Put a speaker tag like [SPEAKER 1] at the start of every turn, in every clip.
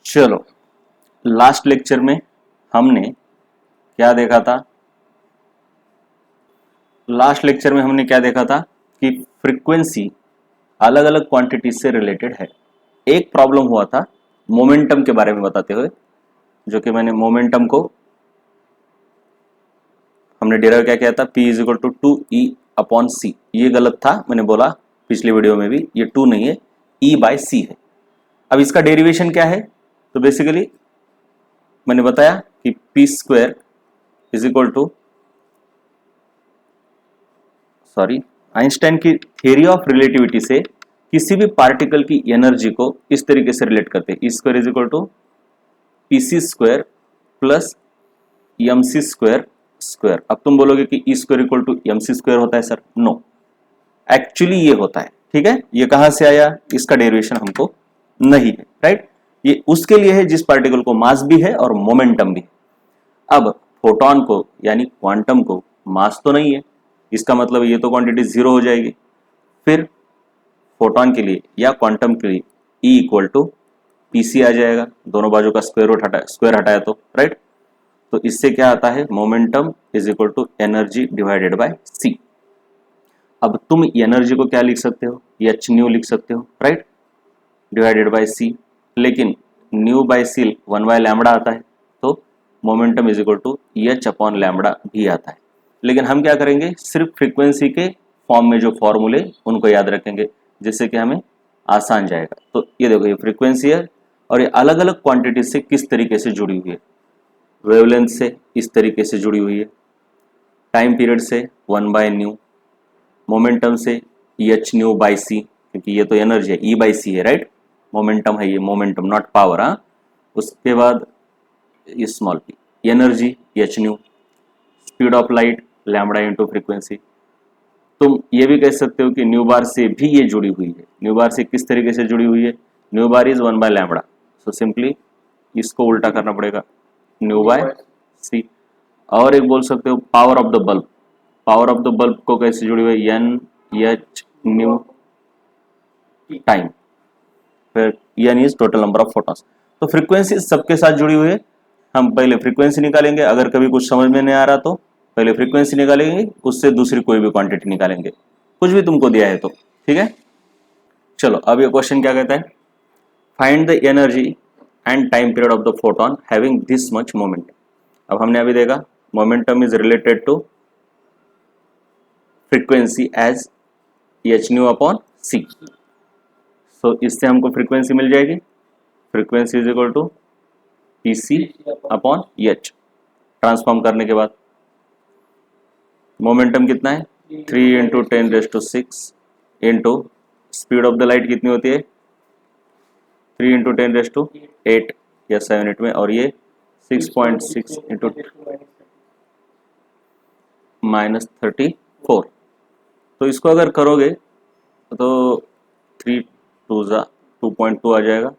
[SPEAKER 1] चलो, last lecture में हमने क्या देखा था? लास्ट लेक्चर में हमने क्या देखा था कि फ्रीक्वेंसी अलग अलग क्वांटिटी से रिलेटेड है। एक प्रॉब्लम हुआ था मोमेंटम के बारे में बताते हुए, जो कि मैंने मोमेंटम को हमने डिराइव क्या किया था, P is equal to 2E/C। ये गलत था, मैंने बोला पिछली वीडियो में भी, ये 2 नहीं है, E/C है। अब इसका डेरिवेशन क्या है? तो बेसिकली मैंने बताया कि P² is equal to, sorry, Einstein की थ्योरी ऑफ रिलेटिविटी से किसी भी पार्टिकल की एनर्जी को इस तरीके से रिलेट करते हैं, E² is equal to PC² plus MC²²। अब तुम बोलोगे कि E² इक्वल टू MC² होता है सर। नो, एक्चुअली ये होता है। ठीक है, ये कहां से आया, इसका डेरिवेशन हमको नहीं है, राइट। ये उसके लिए है जिस पार्टिकल को मास भी है और मोमेंटम भी है। अब फोटोन को यानी क्वांटम को मास तो नहीं है, इसका मतलब ये तो क्वांटिटी जीरो हो जाएगी। फिर फोटोन के लिए या क्वांटम के लिए E इक्वल टू PC आ जाएगा, दोनों बाजू का स्क्वायर हटाया तो, राइट। तो इससे क्या आता है, momentum is equal to energy divided by C। अब तुम एनर्जी को क्या लिख सकते हो, एच न्यू लिख सकते हो, राइट, डिवाइडेड बाय C। लेकिन न्यू बाय C 1/λ आता है, तो momentum is equal to H/λ भी आता है। लेकिन हम क्या करेंगे, सिर्फ फ्रीक्वेंसी के फॉर्म में जो फॉर्मूले उनको याद रखेंगे, जिससे कि हमें आसान जाएगा। तो ये देखो, ये फ्रीक्वेंसी है और ये अलग अलग क्वांटिटी से किस तरीके से जुड़ी हुई है। वेवलेंथ से इस तरीके से जुड़ी हुई है, टाइम पीरियड से 1/ν, मोमेंटम से H/c, क्योंकि ये तो एनर्जी है, E/c है, राइट। मोमेंटम है ये, मोमेंटम नॉट पावर। हाँ, उसके बाद ये small p, energy H/, speed of light lambda into frequency. तुम ये भी कह सकते हो कि न्यू बार से भी ये जुड़ी हुई है। न्यू बार से किस तरीके से जुड़ी हुई है, nu bar is 1/λ, so simply इसको उल्टा करना पड़ेगा, न्यू/c। और एक बोल सकते हो power of the bulb, power of the bulb को कैसे जुड़ी हुई है, N/न्यू टाइम, फिर N is total number of photons. तो फ्रीक्वेंसी सबके साथ जुड़ी हुई है। हम पहले फ्रीक्वेंसी निकालेंगे, अगर कभी कुछ समझ में नहीं आ रहा तो पहले फ्रीक्वेंसी निकालेंगे, उससे दूसरी कोई भी क्वांटिटी निकालेंगे, कुछ भी तुमको दिया है तो, ठीक है। चलो, अब ये क्वेश्चन क्या कहता है, find the energy and time period of the photon having this much momentum. अब हमने अभी देखा momentum is related to frequency as H/c। So इससे हमको फ्रीक्वेंसी मिल जाएगी, frequency is equal to PC/H। Transform करने के बाद मोमेंटम कितना है, 3 × 10⁶ into speed of the light कितनी होती है, 3 × 10⁸ या 7-8 में, और ये 6.6 इंटू -34। तो इसको अगर करोगे तो 3 2 2.2 आ जाएगा।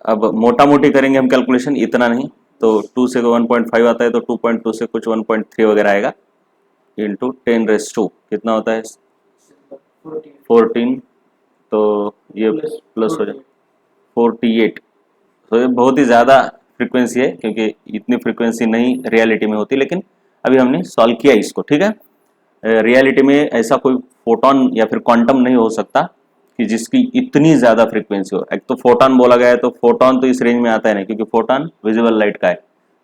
[SPEAKER 1] अब मोटा मोटी करेंगे हम कैलकुलेशन, इतना नहीं, तो 2 से 1.5 आता है, तो 2.2 से कुछ 1.3 वगैरह आएगा, इंटू 10⁻², कितना होता है 14, तो ये प्लस हो जाए 48। तो ये बहुत ही ज़्यादा फ्रीक्वेंसी है, क्योंकि इतनी फ्रीक्वेंसी नहीं रियलिटी में होती, लेकिन अभी हमने सॉल्व किया इसको, ठीक है। रियलिटी में ऐसा कोई फोटोन या फिर क्वांटम नहीं हो सकता कि जिसकी इतनी ज़्यादा फ्रीक्वेंसी हो। एक तो फोटोन बोला गया है, तो फोटोन तो इस रेंज में आता है नहीं, क्योंकि फोटोन विजिबल लाइट का है,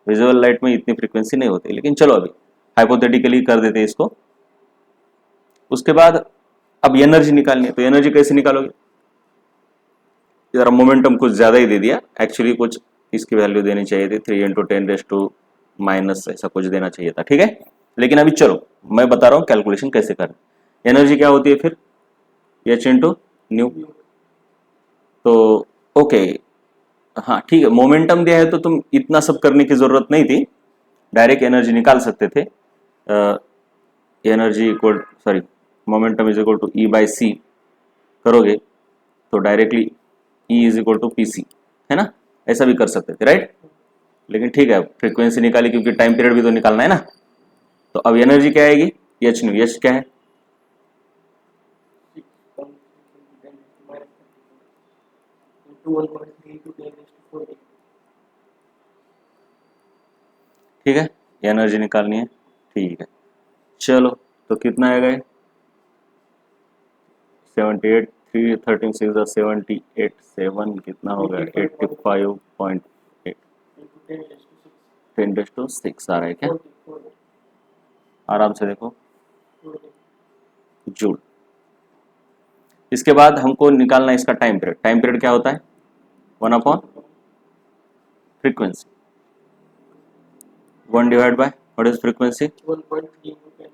[SPEAKER 1] विजिबल लाइट में इतनी फ्रीक्वेंसी नहीं होती। लेकिन चलो अभी हाइपोथेटिकली कर देते हैं इसको। उसके बाद अब एनर्जी निकालनी है, तो एनर्जी कैसे निकालोगे, जरा मोमेंटम कुछ ज़्यादा ही दे दिया, एक्चुअली कुछ इसकी वैल्यू देनी चाहिए थी, 3 × 10⁻⁻, ऐसा कुछ देना चाहिए था, ठीक है। लेकिन अभी चलो मैं बता रहा हूँ कैलकुलेशन कैसे करना। एनर्जी क्या होती है फिर, H/न्यू। तो ओके, हाँ ठीक है, मोमेंटम दिया है तो तुम इतना सब करने की जरूरत नहीं थी, डायरेक्ट एनर्जी निकाल सकते थे। Energy equal, sorry, momentum is equal to E/c करोगे तो directly E is equal to PC, है ना, ऐसा भी कर सकते थे, राइट। लेकिन ठीक है, फ्रीक्वेंसी निकाली, क्योंकि टाइम पीरियड भी तो निकालना है ना। तो अब एनर्जी क्या आएगी, H/न्यू, H क्या है, ठीक है, एनर्जी निकालनी है, ठीक है। चलो तो कितना आएगा, 78, 3 13 6 78, 7 कितना हो गया, 85.8, 10⁶ आ रहा है क्या, आराम से देखो, जूल। इसके बाद हमको निकालना है इसका टाइम पीरियड। टाइम पीरियड क्या होता है, 1 upon frequency, 1 divide by what is frequency,
[SPEAKER 2] 1.3 into 10⁻⁴.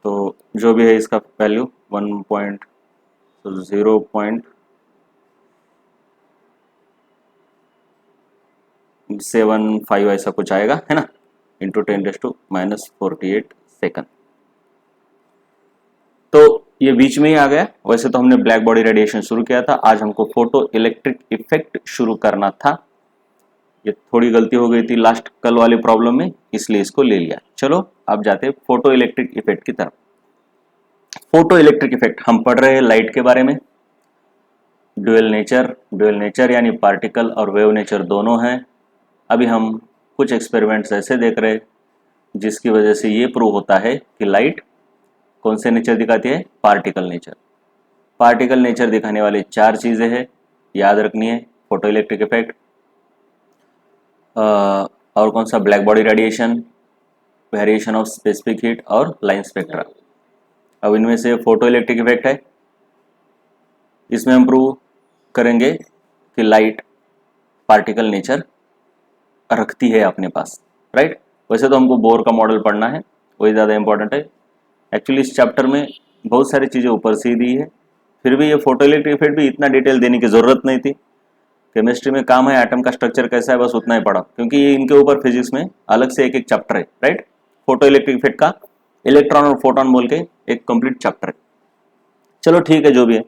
[SPEAKER 1] तो जो भी है इसका वैल्यू 1.0.75 ऐसा कुछ आएगा, है ना, इंटू 10⁻⁻48 सेकंड। तो ये बीच में ही आ गया। वैसे तो हमने ब्लैक बॉडी रेडिएशन शुरू किया था, आज हमको फोटो इलेक्ट्रिक इफेक्ट शुरू करना था। ये थोड़ी गलती हो गई थी लास्ट कल वाले प्रॉब्लम में, इसलिए इसको ले लिया। चलो अब जाते हैं फोटो इलेक्ट्रिक इफेक्ट की तरफ। फोटो इलेक्ट्रिक इफेक्ट हम पढ़ रहे हैं लाइट के बारे में। ड्यूअल नेचर यानी पार्टिकल और वेव नेचर दोनों हैं। अभी हम कुछ एक्सपेरिमेंट्स ऐसे देख रहे हैं जिसकी वजह से ये प्रूव होता है कि लाइट कौन से नेचर दिखाती है, पार्टिकल नेचर। पार्टिकल नेचर दिखाने वाले 4 चीजें हैं, याद रखनी है, फोटो इलेक्ट्रिक इफेक्ट, और कौन सा, black body radiation, variation of specific heat और लाइन स्पेक्ट्रा। अब इनमें से फोटो इलेक्ट्रिक इफेक्ट है, इसमें हम प्रूव करेंगे कि लाइट पार्टिकल नेचर रखती है अपने पास, राइट। वैसे तो हमको बोर का मॉडल पढ़ना है, वही ज़्यादा इंपॉर्टेंट है। एक्चुअली इस चैप्टर में बहुत सारी चीज़ें ऊपर से ही दी है, फिर भी ये फोटो इलेक्ट्रिक इफेक्ट भी इतना डिटेल देने की ज़रूरत नहीं थी। केमिस्ट्री में काम है एटम का स्ट्रक्चर कैसा है, बस उतना ही पढ़ा, क्योंकि ये इनके ऊपर फिजिक्स में अलग से एक चैप्टर है, राइट। फोटो इलेक्ट्रिक इफेक्ट का इलेक्ट्रॉन और फोटोन बोल के एक कंप्लीट चैप्टर है। चलो ठीक है, जो भी है।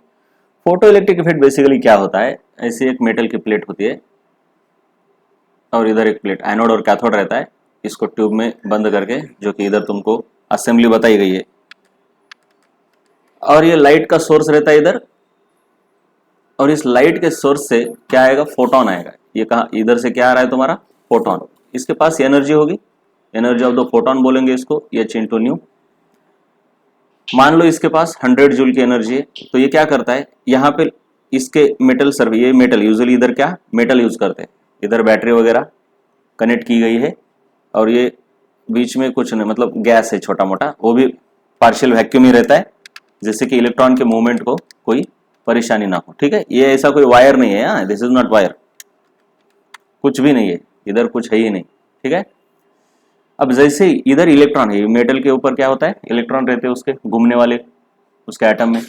[SPEAKER 1] फोटो इलेक्ट्रिक इफेक्ट बेसिकली क्या होता है, ऐसी एक मेटल की प्लेट होती है और इधर एक प्लेट, एनोड और कैथोड रहता है। इसको ट्यूब में बंद करके, जो कि इधर तुमको असेंबली बताई गई है, और ये लाइट का सोर्स रहता है इधर, और इस लाइट के सोर्स से क्या आएगा, फोटोन आएगा। ये कहा इधर से क्या आ रहा है तुम्हारा, फोटोन। इसके पास एनर्जी होगी, एनर्जी ऑफ द फोटोन बोलेंगे इसको, H इंटू न्यू। मान लो इसके पास 100 जूल की एनर्जी है, तो ये क्या करता है, यहाँ पे इसके मेटल सर्व, ये मेटल यूजुअली इधर क्या मेटल यूज करते हैं, इधर बैटरी वगैरह कनेक्ट की गई है, और ये बीच में कुछ नहीं, मतलब गैस है छोटा मोटा, वो भी पार्शियल वैक्यूम ही रहता है, जिससे कि इलेक्ट्रॉन के मूवमेंट को कोई परेशानी ना हो, ठीक है। ये ऐसा कोई वायर नहीं है, दिस इज नॉट वायर, कुछ भी नहीं है, इधर कुछ है ही नहीं, ठीक है। अब जैसे ही इधर इलेक्ट्रॉन है, मेटल के ऊपर क्या होता है, इलेक्ट्रॉन रहते हैं उसके घूमने वाले, उसके एटम में।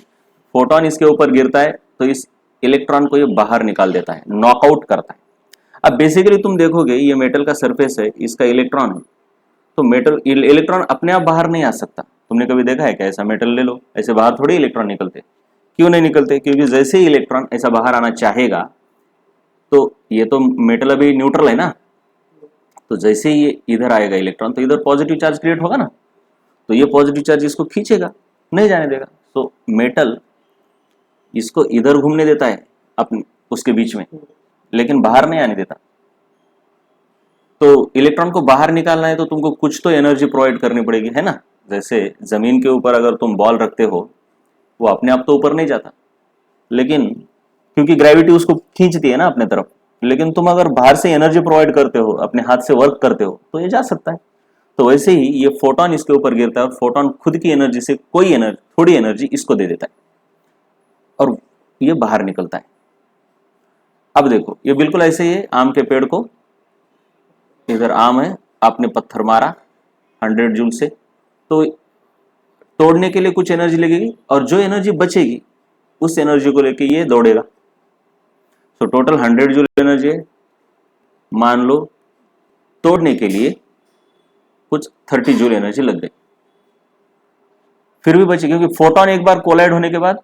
[SPEAKER 1] फोटोन इसके ऊपर गिरता है तो इस इलेक्ट्रॉन को ये बाहर निकाल देता है, नॉकआउट करता है। अब बेसिकली तुम देखोगे ये मेटल का सरफेस है, इसका इलेक्ट्रॉन है, तो मेटल इलेक्ट्रॉन अपने आप बाहर नहीं आ सकता। तुमने कभी देखा है क्या, ऐसा मेटल ले लो, ऐसे बाहर थोड़ी इलेक्ट्रॉन निकलते, क्यों नहीं निकलते, क्योंकि जैसे ही इलेक्ट्रॉन ऐसा बाहर आना चाहेगा, तो ये तो मेटल अभी न्यूट्रल है ना, तो जैसे ही ये इधर आएगा इलेक्ट्रॉन, तो इधर पॉजिटिव चार्ज क्रिएट होगा ना, तो ये पॉजिटिव चार्ज इसको खींचेगा, नहीं जाने देगा। तो मेटल इसको इधर घूमने देता है अपने उसके बीच में, लेकिन बाहर नहीं आने देता। तो इलेक्ट्रॉन को बाहर निकालना है तो तुमको कुछ तो एनर्जी प्रोवाइड करनी पड़ेगी, है ना। जैसे जमीन के ऊपर अगर तुम बॉल रखते हो, वो अपने आप तो ऊपर नहीं जाता, लेकिन क्योंकि ग्रेविटी उसको खींचती है ना अपने तरफ, लेकिन तुम अगर बाहर से एनर्जी प्रोवाइड करते हो, अपने हाथ से वर्क करते हो, तो ये जा सकता है। तो वैसे ही ये फोटोन इसके ऊपर गिरता है, और फोटोन खुद की एनर्जी से कोई एनर्जी, थोड़ी एनर्जी इसको दे देता है, और ये बाहर निकलता है। अब देखो ये बिल्कुल ऐसे ही है, आम के पेड़ को, इधर आम है, आपने पत्थर मारा 100 जूल से, तो तोड़ने के लिए कुछ एनर्जी लगेगी, और जो एनर्जी बचेगी उस एनर्जी को लेके ये दौड़ेगा। तो टोटल 100 जूल एनर्जी है, मान लो तोड़ने के लिए कुछ 30 जूल एनर्जी लग गई, फिर भी बची, क्योंकि फोटोन एक बार कोलाइड होने के बाद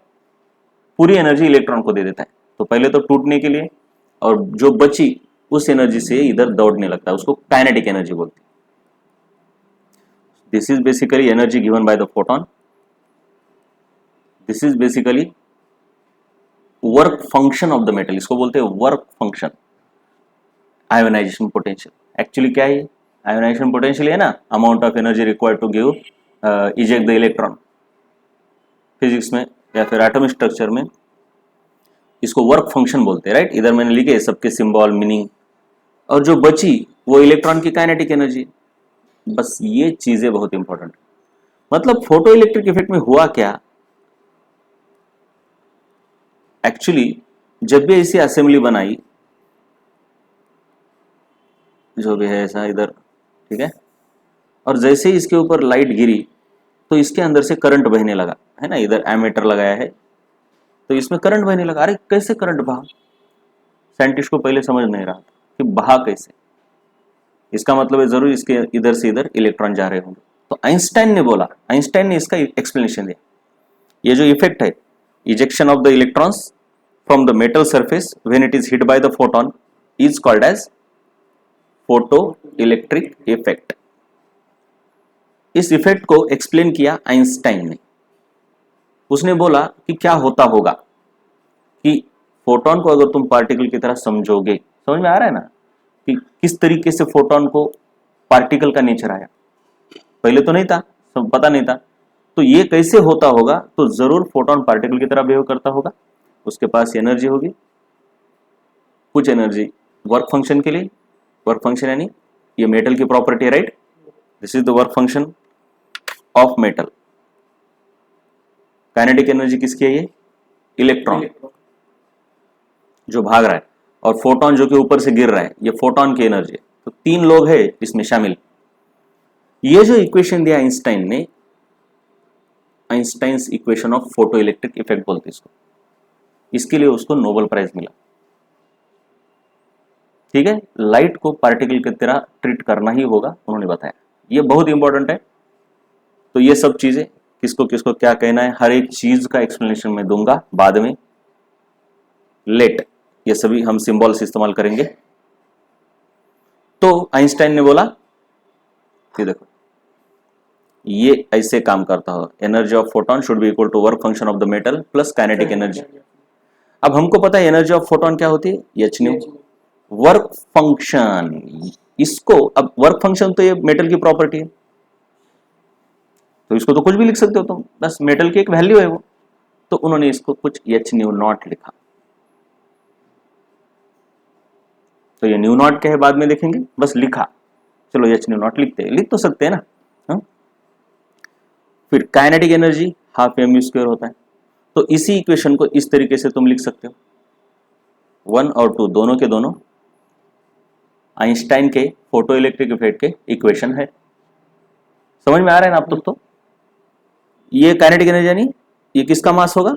[SPEAKER 1] पूरी एनर्जी इलेक्ट्रॉन को दे देता है। तो पहले तो टूटने के लिए, और जो बची उस एनर्जी से इधर दौड़ने लगता है, उसको काइनेटिक एनर्जी बोलते हैं। This is basically energy given by the photon, this is basically work function of the metal, इसको बोलते हैं work function. Ionisation potential actually क्या है? आयोनाइजेशन पोटेंशियल है ना, amount of energy required to give eject the electron. Physics में या फिर एटॉमिक स्ट्रक्चर में इसको वर्क फंक्शन बोलते हैं, राइट। इधर मैंने लिखे सबके सिंबल मीनिंग, और जो बची वो इलेक्ट्रॉन की काइनेटिक एनर्जी। बस ये चीजें बहुत इंपॉर्टेंट। मतलब फोटो इलेक्ट्रिक इफेक्ट में हुआ क्या, एक्चुअली जब भी ऐसी असेंबली बनाई, जो भी है ऐसा इधर, ठीक है, और जैसे ही इसके ऊपर लाइट गिरी तो इसके अंदर से करंट बहने लगा, है ना। इधर एमीटर लगाया है तो इसमें करंट बहने लगा। अरे कैसे करंट बहा? साइंटिस्ट को पहले समझ नहीं रहा था कि बहा कैसे। इसका मतलब है जरूर इसके इधर से इधर इलेक्ट्रॉन जा रहे होंगे। तो आइंस्टाइन ने बोला, आइंस्टाइन ने इसका एक्सप्लेनेशन दिया। ये जो इफेक्ट है, ejection of the electrons from the metal surface when it is hit by the photon is called as photo electric effect. इस इफेक्ट को एक्सप्लेन किया आइंस्टाइन ने। उसने बोला कि क्या होता होगा कि फोटोन को अगर तुम पार्टिकल की तरह समझोगे, समझ में आ रहा है ना कि किस तरीके से फोटोन को पार्टिकल का नेचर आया। पहले तो नहीं था, सब पता नहीं था। तो ये कैसे होता होगा, तो जरूर फोटोन पार्टिकल की तरह बिहेव करता होगा। उसके पास एनर्जी होगी, कुछ एनर्जी वर्क फंक्शन के लिए। वर्क फंक्शन यानी ये मेटल की प्रॉपर्टी है, right. This is the work function of metal. Kinetic energy किसकी है? ये इलेक्ट्रॉन जो भाग रहा है, और फोटोन जो कि ऊपर से गिर रहा है, ये फोटोन की एनर्जी है। तो तीन लोग हैं इसमें शामिल। ये जो इक्वेशन दिया आइंस्टाइन ने, Einstein's equation of photo electric effect बोलते इसको, इसके लिए उसको नोबेल प्राइज मिला। ठीक है, लाइट को पार्टिकल की तरह ट्रीट करना ही होगा, उन्होंने बताया। ये बहुत इंपॉर्टेंट है। तो ये सब चीजें किसको किसको क्या कहना है, हर एक चीज का एक्सप्लेनेशन मैं दूंगा बाद में। लेट, ये सभी हम सिंबल्स इस्तेमाल करेंगे। तो आइंस्टाइन ने बोला कि देखो ये ऐसे काम करता हो, energy of photon should be equal to work function of the metal plus kinetic energy. अब हमको पता है एनर्जी ऑफ फोटोन क्या होती है, एच न्यू। वर्क फंक्शन, इसको अब वर्क फंक्शन तो ये मेटल की प्रॉपर्टी है, तो इसको तो कुछ भी लिख सकते हो तुम, बस मेटल की एक वैल्यू है वो। तो उन्होंने इसको कुछ एच न्यू नॉट लिखा। तो ये न्यू नॉट क्या है बाद में देखेंगे, बस लिखा। चलो एच न्यू नॉट लिखते हैं, लिख तो सकते हैं ना। हा? फिर kinetic energy half m u square होता है। तो इसी इक्वेशन को इस तरीके से तुम लिख सकते हो, 1 और 2 दोनों के दोनों आइंस्टाइन के फोटो इलेक्ट्रिक इफेक्ट के इक्वेशन है। समझ में आ रहा है ना आप तक? तो ये काइनेटिक एनर्जी यानी ये किसका मास होगा?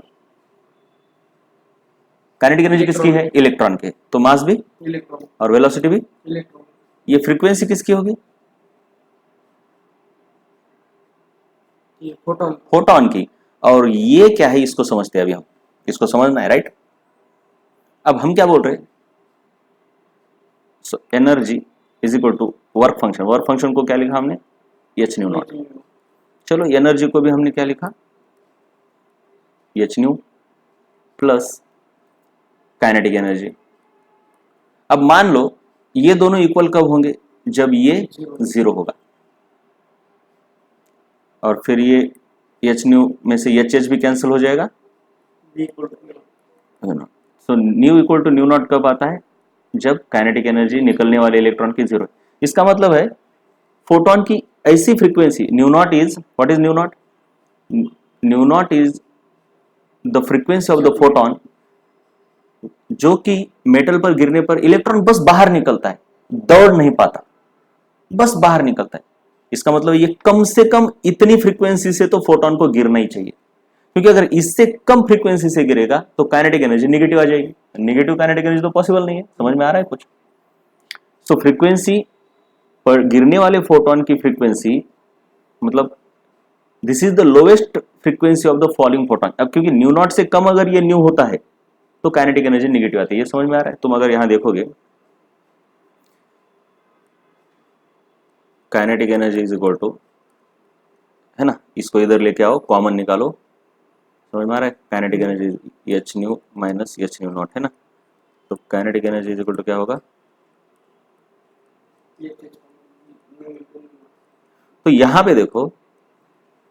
[SPEAKER 1] काइनेटिक एनर्जी किसकी है? इलेक्ट्रॉन के। तो मास भी इलेक्ट्रॉन और वेलोसिटी भी इलेक्ट्रॉन। ये फ्रीक्वेंसी किसकी होगी? फोटोन, फोटोन की। और ये क्या है इसको समझते हैं अभी हम, इसको समझना है, राइट। अब हम क्या बोल रहे हैं, so energy is equal to work function. Work function को क्या लिखा हमने? H nu naught. चलो एनर्जी को भी हमने क्या लिखा? H nu plus kinetic energy. अब मान लो ये दोनों इक्वल कब होंगे? जब ये 0 होगा, और फिर ये एच न्यू में से एच एच भी कैंसिल हो जाएगा। So nu equal to nu naught कब आता है? जब काइनेटिक एनर्जी निकलने वाले इलेक्ट्रॉन की 0। इसका मतलब है फोटोन की ऐसी frequency, new not is, what is new not? New not is the frequency of the photon जो कि मेटल पर गिरने पर इलेक्ट्रॉन बस बाहर निकलता है, दौड़ नहीं पाता, बस बाहर निकलता है। इसका मतलब ये कम से कम इतनी फ्रीक्वेंसी से तो फोटोन को गिरना ही चाहिए, क्योंकि अगर इससे कम फ्रीक्वेंसी से गिरेगा तो काइनेटिक एनर्जी नेगेटिव आ जाएगी। नेगेटिव काइनेटिक एनर्जी तो पॉसिबल नहीं है। समझ में आ रहा है कुछ? सो फ्रीक्वेंसी पर गिरने वाले फोटोन की फ्रीक्वेंसी, मतलब this is the lowest frequency of the falling photon. अब क्योंकि न्यू नॉट से कम अगर ये न्यू होता है तो काइनेटिक एनर्जी नेगेटिव आती है। ये समझ में आ रहा है? तुम अगर यहां देखोगे kinetic energy is equal to, है ना, इसको इधर लेके आओ, कॉमन निकालो, समझ में आ रहा है? Kinetic energy h nu minus h nu naught है ना, तो kinetic energy is equal to क्या होगा? तो यहां पे देखो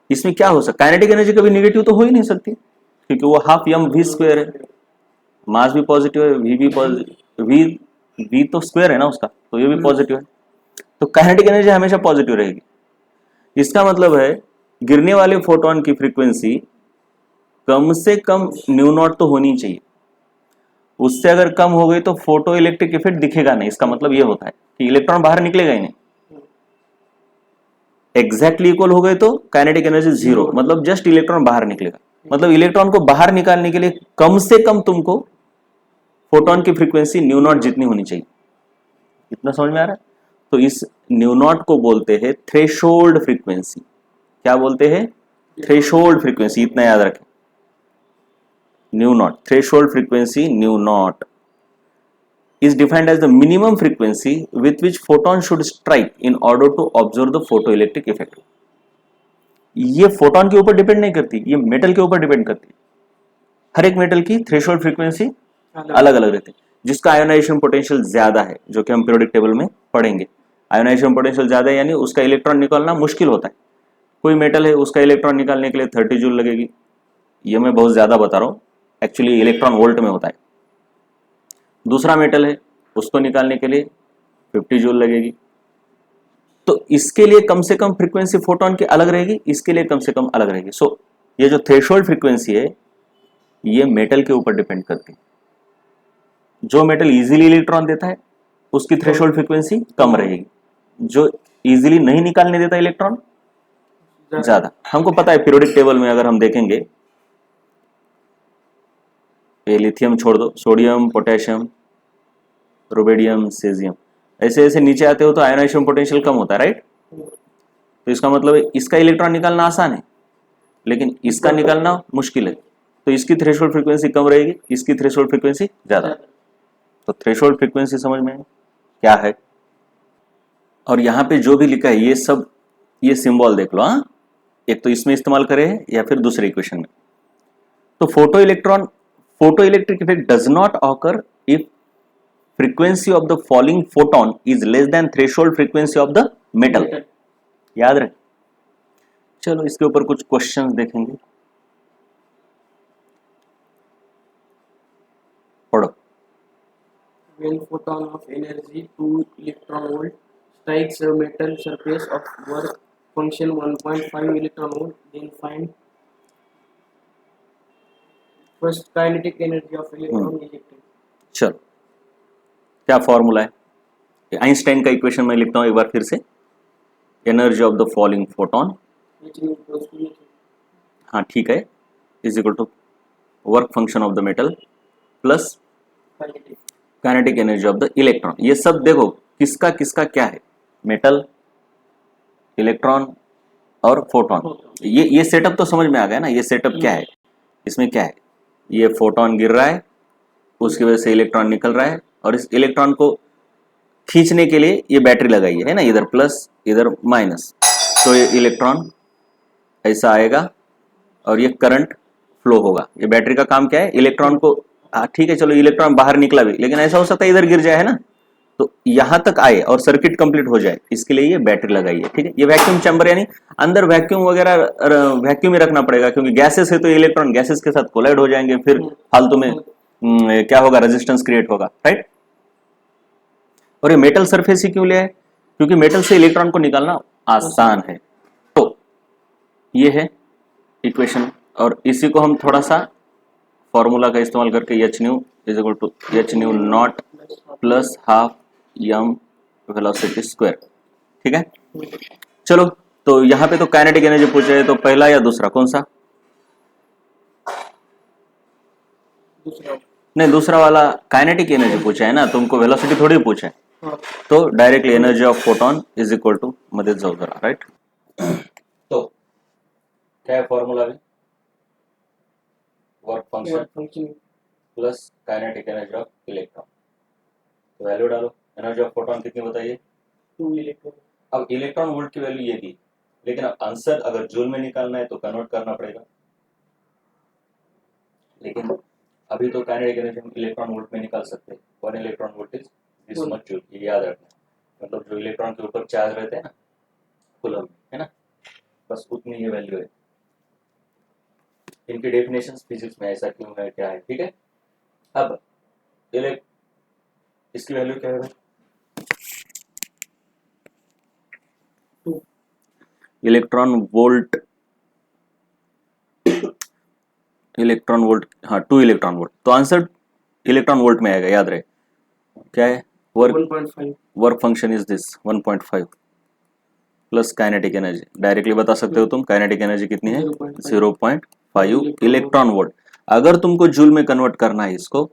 [SPEAKER 1] इसमें क्या हो सकता है, काइनेटिक एनर्जी कभी निगेटिव तो हो ही नहीं सकती क्योंकि वो हाफ एम वी स्क्वायर है, मास भी पॉजिटिव है, वी भी पॉजिटिव, वी तो स्क्वायर है ना उसका, तो ये भी पॉजिटिव है, तो काइनेटिक एनर्जी हमेशा पॉजिटिव रहेगी। इसका मतलब है गिरने वाले फोटोन की फ्रीक्वेंसी कम से कम न्यू नॉट तो होनी चाहिए, उससे अगर कम हो गई तो फोटो इलेक्ट्रिक इफेक्ट दिखेगा नहीं। इसका मतलब ये होता है कि इलेक्ट्रॉन बाहर निकलेगा ही नहीं। एग्जैक्टली इक्वल हो गए तो काइनेटिक एनर्जी जीरो, मतलब जस्ट इलेक्ट्रॉन बाहर निकलेगा। मतलब इलेक्ट्रॉन को बाहर निकालने के लिए कम से कम तुमको फोटोन की फ्रीक्वेंसी न्यू नॉट जितनी होनी चाहिए। इतना समझ में आ रहा है? तो इस न्यू नॉट को बोलते हैं थ्रेशोल्ड फ्रीक्वेंसी। क्या बोलते हैं? थ्रेशोल्ड फ्रीक्वेंसी, इतना याद रखें। New not, threshold frequency new not is defined as the minimum frequency with which photon should strike in order to observe the photoelectric effect. ये फोटोन के ऊपर डिपेंड नहीं करती, ये मेटल के ऊपर डिपेंड करती है। हर एक मेटल की थ्रेशोल्ड फ्रीक्वेंसी अलग अलग रहती है। जिसका आयोनाइजेशन पोटेंशियल ज्यादा है, जो कि हम पीरियोडिक टेबल में पढ़ेंगे, आयोनाइजेशन पोटेंशियल ज्यादा है यानी उसका इलेक्ट्रॉन निकालना मुश्किल होता है। कोई मेटल है उसका इलेक्ट्रॉन निकालने के लिए 30 जूल लगेगी, ये मैं बहुत ज्यादा बता रहा हूँ, एक्चुअली इलेक्ट्रॉन वोल्ट में होता है। दूसरा मेटल है उसको निकालने के लिए 50 जूल लगेगी। तो इसके लिए कम से कम फ्रीक्वेंसी फोटोन की अलग रहेगी, इसके लिए कम से कम अलग रहेगी। सो ये जो थ्रेशोल्ड फ्रीक्वेंसी है ये मेटल के ऊपर डिपेंड करती है। जो मेटल इजीली इलेक्ट्रॉन देता है उसकी थ्रेशोल्ड फ्रीक्वेंसी कम रहेगी, जो इजीली नहीं निकालने देता इलेक्ट्रॉन ज्यादा। हमको पता है पीरियोडिक टेबल में अगर हम देखेंगे, ये लिथियम छोड़ दो, सोडियम, पोटेशियम, रुबिडियम, सेजियम, ऐसे ऐसे नीचे आते हो तो आयोनाइजेशन पोटेंशियल कम होता है, राइट? तो इसका मतलब है इसका इलेक्ट्रॉन निकालना आसान है लेकिन इसका निकालना मुश्किल है। तो इसकी थ्रेशोल्ड फ्रीक्वेंसी कम रहेगी, इसकी थ्रेशोल्ड फ्रीक्वेंसी ज्यादा। तो थ्रेशोल्ड फ्रीक्वेंसी समझ में क्या है? और यहाँ पे जो भी लिखा है ये सब, ये सिंबल देख लो। हाँ, एक तो इसमें इस्तेमाल करे हैं या फिर दूसरे इक्वेशन में। तो photo electric effect does not occur if frequency of the falling photon is less than threshold frequency of the metal. याद रहे। चलो इसके ऊपर कुछ क्वेश्चंस देखेंगे, पढ़ो।
[SPEAKER 2] When photon of energy 2 electron volt strikes a metal surface of work function 1.5 electron volt, then find first kinetic energy of electron ejected.
[SPEAKER 1] चलो क्या फॉर्मूला है? आइंस्टाइन का इक्वेशन मैं लिखता हूं एक बार फिर से। Energy of the falling photon, हाँ ठीक है, is equal to work function of the metal plus kinetic energy of the electron. ये सब देखो किसका किसका क्या है, मेटल, इलेक्ट्रॉन और फोटोन। ये सेटअप तो समझ में आ गया ना। ये सेटअप क्या है, इसमें क्या है, ये फोटोन गिर रहा है, उसकी वजह से इलेक्ट्रॉन निकल रहा है, और इस इलेक्ट्रॉन को खींचने के लिए ये बैटरी लगाई है ना, इधर प्लस इधर माइनस। तो ये इलेक्ट्रॉन ऐसा आएगा और ये करंट फ्लो होगा। ये बैटरी का काम क्या है, इलेक्ट्रॉन को, ठीक है चलो इलेक्ट्रॉन बाहर निकला भी, लेकिन ऐसा हो सकता है इधर गिर जाए, है ना, तो यहां तक आए और सर्किट कंप्लीट हो जाए, इसके लिए ये बैटरी लगाई है। ठीक है, ये वैक्यूम चैम्बर यानी अंदर वैक्यूम वगैरह वैक्यूम ही रखना पड़ेगा, क्योंकि गैसेस है तो इलेक्ट्रॉन गैसेस के साथ कोलाइड हो जाएंगे, फिर फालतू में क्या होगा, रेजिस्टेंस क्रिएट होगा, राइट। और ये मेटल सरफेस ही क्यों लिया है, क्योंकि मेटल से इलेक्ट्रॉन को निकालना आसान है। तो ये है इक्वेशन, और इसी को हम थोड़ा सा फॉर्मूला का इस्तेमाल करके h nu is equal to h nu naught plus half m velocity square. ठीक है, चलो तो यहां पे तो काइनेटिक एनर्जी पूछा है, तो पहला या दूसरा कौन सा? नहीं, दूसरा वाला काइनेटिक एनर्जी पूछा है ना, तुमको वेलोसिटी थोड़ी पूछा है। तो directly energy of photon is equal to, मदद जाओ जरा, राइट। तो क्या है फॉर्मूला में, work function plus kinetic energy of electron. तो वैल्यू डालो, एनर्जी ऑफ फोटोन कितनी बताइए,
[SPEAKER 2] 2 इलेक्ट्रॉन।
[SPEAKER 1] अब इलेक्ट्रॉन वोल्ट की वैल्यू ये दी, लेकिन अब आंसर अगर जूल में निकालना है तो कन्वर्ट करना पड़ेगा। लेकिन अभी तो काइनेटिक एनर्जी हम इलेक्ट्रॉन वोल्ट में निकाल सकते हैं। 1 electron volt is this much joule, ये याद रखना। मतलब जो इलेक्ट्रॉन के ऊपर चार्ज रहते हैं ना कूलम, है ना, बस उतनी ये वैल्यू है। इनकी डेफिनेशन फिजिक्स में ऐसा क्यों है, क्या है, ठीक है। अब इसकी वैल्यू क्या है? इलेक्ट्रॉन वोल्ट, इलेक्ट्रॉन वोल्ट, हाँ 2 इलेक्ट्रॉन वोल्ट। तो आंसर इलेक्ट्रॉन वोल्ट में आएगा, याद रहे। क्या है? Work function is this 1.5 plus kinetic energy. Directly बता सकते हो तुम काइनेटिक एनर्जी कितनी है? 0.5 इलेक्ट्रॉन वोल्ट। अगर तुमको जूल में कन्वर्ट करना है इसको,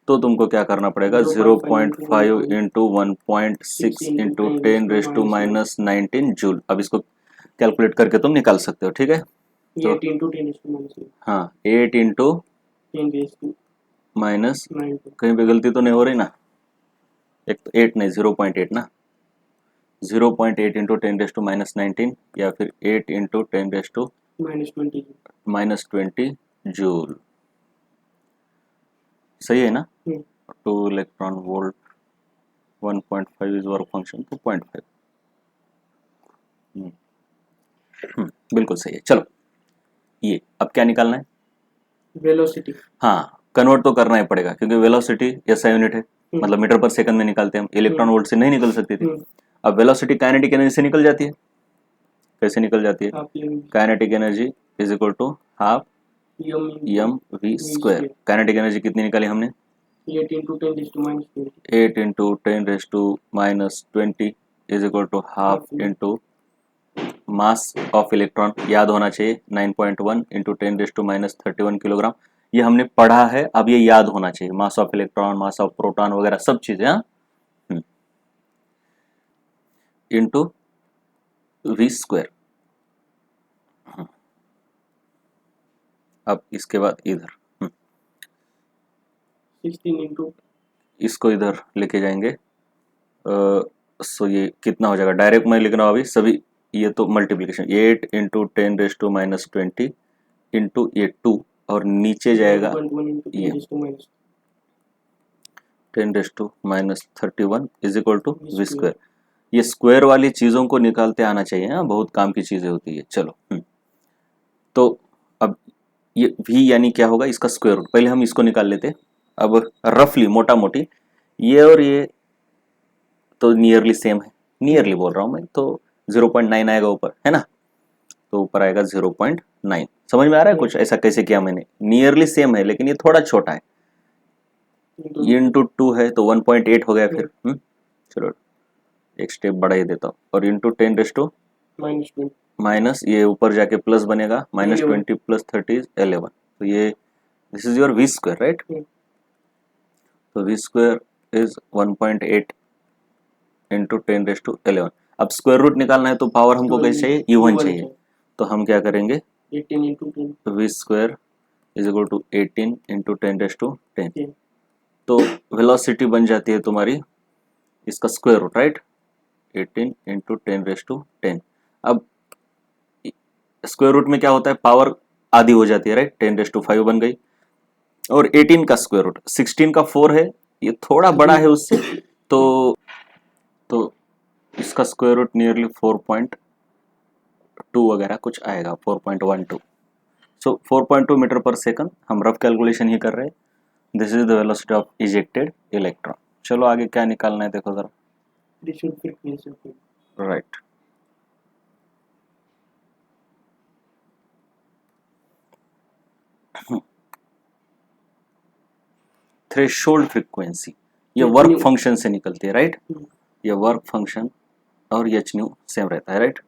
[SPEAKER 1] तो तुमको क्या करना पड़ेगा? 0.5 इंटू 1.6 इंटू 10⁻⁻19 जूल। अब इसको कैलकुलेट करके तुम निकाल सकते हो, ठीक है। तो
[SPEAKER 2] 8
[SPEAKER 1] हाँ 8 इंटू माइनस, कहीं पे गलती तो नहीं हो रही ना? एक तो 8 नहीं 0.8 ना, 0.8 इंटू 10⁻⁻19 या फिर 8 इंटू 10⁻⁻20 जूल। सही है ना? 2 electron volt 1.5 is work function 2.5। बिल्कुल सही है। चलो ये अब क्या निकालना है?
[SPEAKER 2] वेलोसिटी।
[SPEAKER 1] हाँ कन्वर्ट तो करना ही पड़ेगा क्योंकि वेलोसिटी एसआई यूनिट है, मतलब मीटर पर सेकंड में निकालते हैं हम, इलेक्ट्रॉन वोल्ट से नहीं निकल सकती थी। अब वेलोसिटी काइनेटिक एनर्जी से निकल जाती है। कैसे निकल जाती है? Kinetic energy is equal to half m v square. Kinetic energy कितनी निकाली हमने?
[SPEAKER 2] 8 into 10⁻⁻20
[SPEAKER 1] 8 into 10⁻⁻20 is equal to half into mass of electron, याद होना चाहिए 9.1 इंटू 10⁻31 किलोग्राम। ये हमने पढ़ा है, अब ये याद होना चाहिए। मास of electron, mass of proton वगैरह सब चीजें, हाँ, इंटू वी स्क्वायर। अब इसके बाद इधर
[SPEAKER 2] 16 इंटू,
[SPEAKER 1] इसको इधर लेके जाएंगे। सो ये कितना हो जाएगा? डायरेक्ट मैं लिख रहा हूँ अभी सभी, ये तो मल्टीप्लीकेशन 8 इंटू 10⁻⁻20 इंटू ये 2 और नीचे जाएगा ये 10⁻31 is equal to v square. ये स्क्वायर वाली चीजों को निकालते आना चाहिए, हाँ, बहुत काम की चीजें होती है। चलो तो अब ये v यानी क्या होगा? इसका स्क्वायर रूट। पहले हम इसको निकाल लेते। अब रफली मोटा मोटी ये और ये तो नियरली सेम है, नियरली बोल रहा हूं मैं, तो 0.9 आएगा ऊपर, है ना, तो ऊपर आएगा 0.9। समझ में आ रहा है कुछ ऐसा कैसे किया मैंने? नियरली सेम है लेकिन ये थोड़ा छोटा है, ये इंटू 2 है तो 1.8 हो गया फिर। चलो एक स्टेप बढ़ा ही देता हूँ, और इंटू 10⁻⁻, माइनस ये ऊपर जाके प्लस बनेगा, -20 + 30 = 11। तो ये this is your v square, right. तो वी स्क्वायर इज 1.8 इंटू 10⁻11। अब स्क्वायर रूट निकालना है तो पावर हमको कैसे चाहिए? इवन चाहिए। तो हम क्या करेंगे?
[SPEAKER 2] 18 into 10,
[SPEAKER 1] v square is equal to 18 into 10⁻10। तो वेलोसिटी बन जाती है तुम्हारी इसका स्क्वायर रूट, राइट, 18 इंटू 10⁻10। अब स्क्वायर रूट में क्या होता है? पावर आधी हो जाती है, राइट, 10⁻5 बन गई। और 18 का स्क्वायर रूट 16 का 4 है, ये थोड़ा बड़ा है उससे, तो इसका स्क्वायर रूट नियरली 4.2 वगैरह कुछ आएगा, 4.12। So 4.2 metre per second. हम रफ कैलकुलेशन ही कर रहे हैं। This is the velocity of ejected electron. चलो आगे क्या निकालना है देखो जरा। राइट, थ्रेशोल्ड फ्रीक्वेंसी, ये वर्क फंक्शन से निकलती है, राइट। ये वर्क फंक्शन और एच न्यू सेम रहता है, right.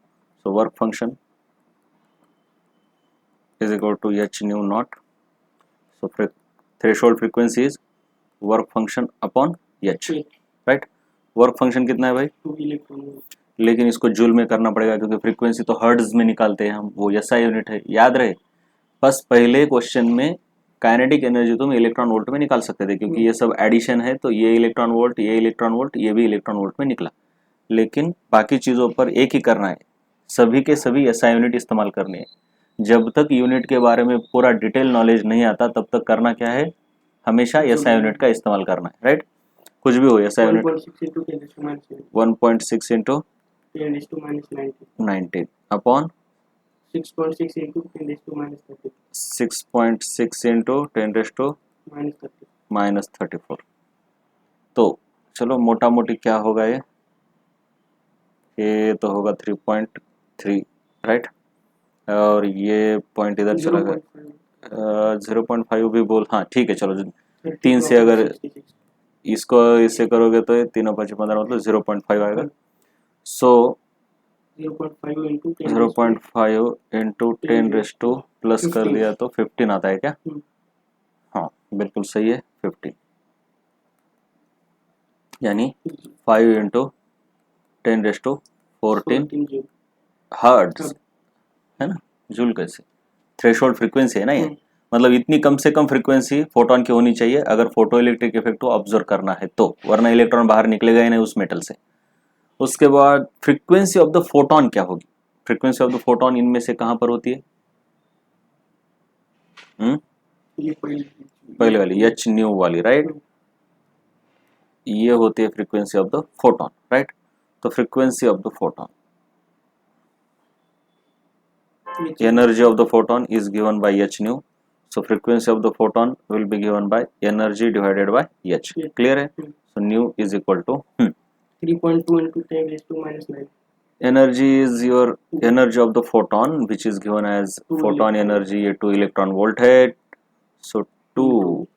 [SPEAKER 1] So work function is equal to h nu naught. So threshold frequency is work function upon h, right. Work function कितना है भाई?
[SPEAKER 2] 2 इलेक्ट्रॉन।
[SPEAKER 1] लेकिन इसको जूल में करना पड़ेगा क्योंकि फ्रीक्वेंसी तो हर्ट्ज में निकालते हैं हम, वो एसआई यूनिट है, याद रहे। बस पहले क्वेश्चन में काइनेटिक एनर्जी तुम इलेक्ट्रॉन वोल्ट में निकाल सकते थे क्योंकि ये सब एडिशन है, तो ये इलेक्ट्रॉन वोल्ट, ये इलेक्ट्रॉन वोल्ट, ये भी इलेक्ट्रॉन वोल्ट में निकला। लेकिन बाकी चीज़ों पर एक ही करना है, सभी के सभी एसआई यूनिट इस्तेमाल करनी है। जब तक यूनिट के बारे में पूरा डिटेल नॉलेज नहीं आता तब तक करना क्या है, हमेशा एसआई यूनिट का इस्तेमाल करना है, राइट। कुछ भी हो SI unit 1.6 into 19 upon
[SPEAKER 2] 6.6 into 10 to minus 30
[SPEAKER 1] 6.6 into 10 to
[SPEAKER 2] minus 30
[SPEAKER 1] -34। तो चलो मोटा मोटी क्या होगा ये तो होगा 3.3, राइट। और ये पॉइंट इधर चला गया 0.5 भी बोल, हाँ ठीक है चलो, 3 से अगर इसको इससे करोगे तो 3 5 15 मतलब 0.5 आएगा। सो
[SPEAKER 2] 0.5 into
[SPEAKER 1] 0.5 इंटू 10 to प्लस कर दिया तो 15 आता है क्या? हाँ बिल्कुल सही है 15, यानी 5 इंटू 10 to 14 हर्ट्ज है ना, जूल कैसे, थ्रेशोल्ड फ्रीक्वेंसी है ना ये, मतलब इतनी कम से कम फ्रीक्वेंसी फोटोन की होनी चाहिए अगर फोटो इलेक्ट्रिक इफेक्ट को ऑब्जर्व करना है तो, वरना इलेक्ट्रॉन बाहर निकलेगा ही नहीं उस मेटल से। उसके बाद फ्रीक्वेंसी ऑफ द फोटोन क्या होगी, फ्रीक्वेंसी ऑफ द फोटोन इनमें से कहां पर होती है?
[SPEAKER 2] ये
[SPEAKER 1] पहले वाली एच न्यू वाली, राइट, ये होती है frequency of the photon, right. तो frequency of the photon, energy of the photon is given by h nu, so frequency of the photon will be given by energy divided by h, clear है? So nu is equal to
[SPEAKER 2] 3.2 into 10 raised to minus 9
[SPEAKER 1] energy is your energy of the photon which is given as photon energy, ये 2 electron volt है, so 2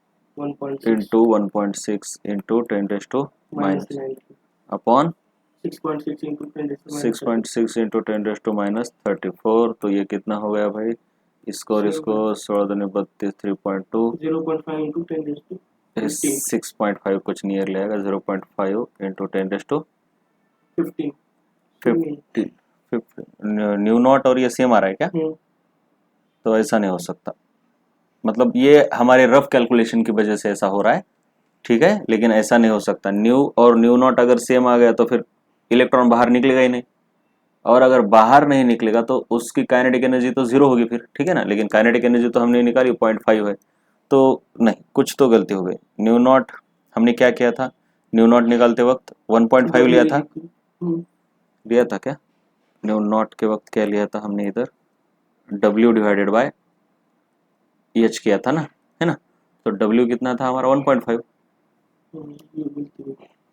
[SPEAKER 1] into 1.6 into 10 raised to minus 9 upon
[SPEAKER 2] 6.6 into 10 raised to
[SPEAKER 1] 6.6 into 10 raise to minus 34, तो ये कितना हो गया भाई, इसको और इसको 16 32 3.2
[SPEAKER 2] 0.5 into 10 raised to
[SPEAKER 1] 6.5 कुछ नियर लेगा 0.5 into 10 raise to 15 nu naught, और ये सेम आ रहा है क्या? तो ऐसा नहीं हो सकता, मतलब ये हमारे रफ कैलकुलेशन की वजह से ऐसा हो रहा है, ठीक है, लेकिन ऐसा नहीं हो सकता। न्यू और न्यू नॉट अगर सेम आ गया तो फिर इलेक्ट्रॉन बाहर निकलेगा ही नहीं, और अगर बाहर नहीं निकलेगा तो उसकी काइनेटिक एनर्जी तो जीरो होगी फिर, ठीक है ना, लेकिन काइनेटिक एनर्जी तो हमने निकाली 0.5 है, तो नहीं, कुछ तो गलती हो गई। न्यू नॉट हमने क्या किया था, न्यू नॉट निकालते वक्त 1.5 लिया था क्या? न्यू नॉट के वक्त क्या लिया था हमने, इधर W डिवाइडेड बाय एच किया था ना, है ना, तो W कितना था हमारा 1.5,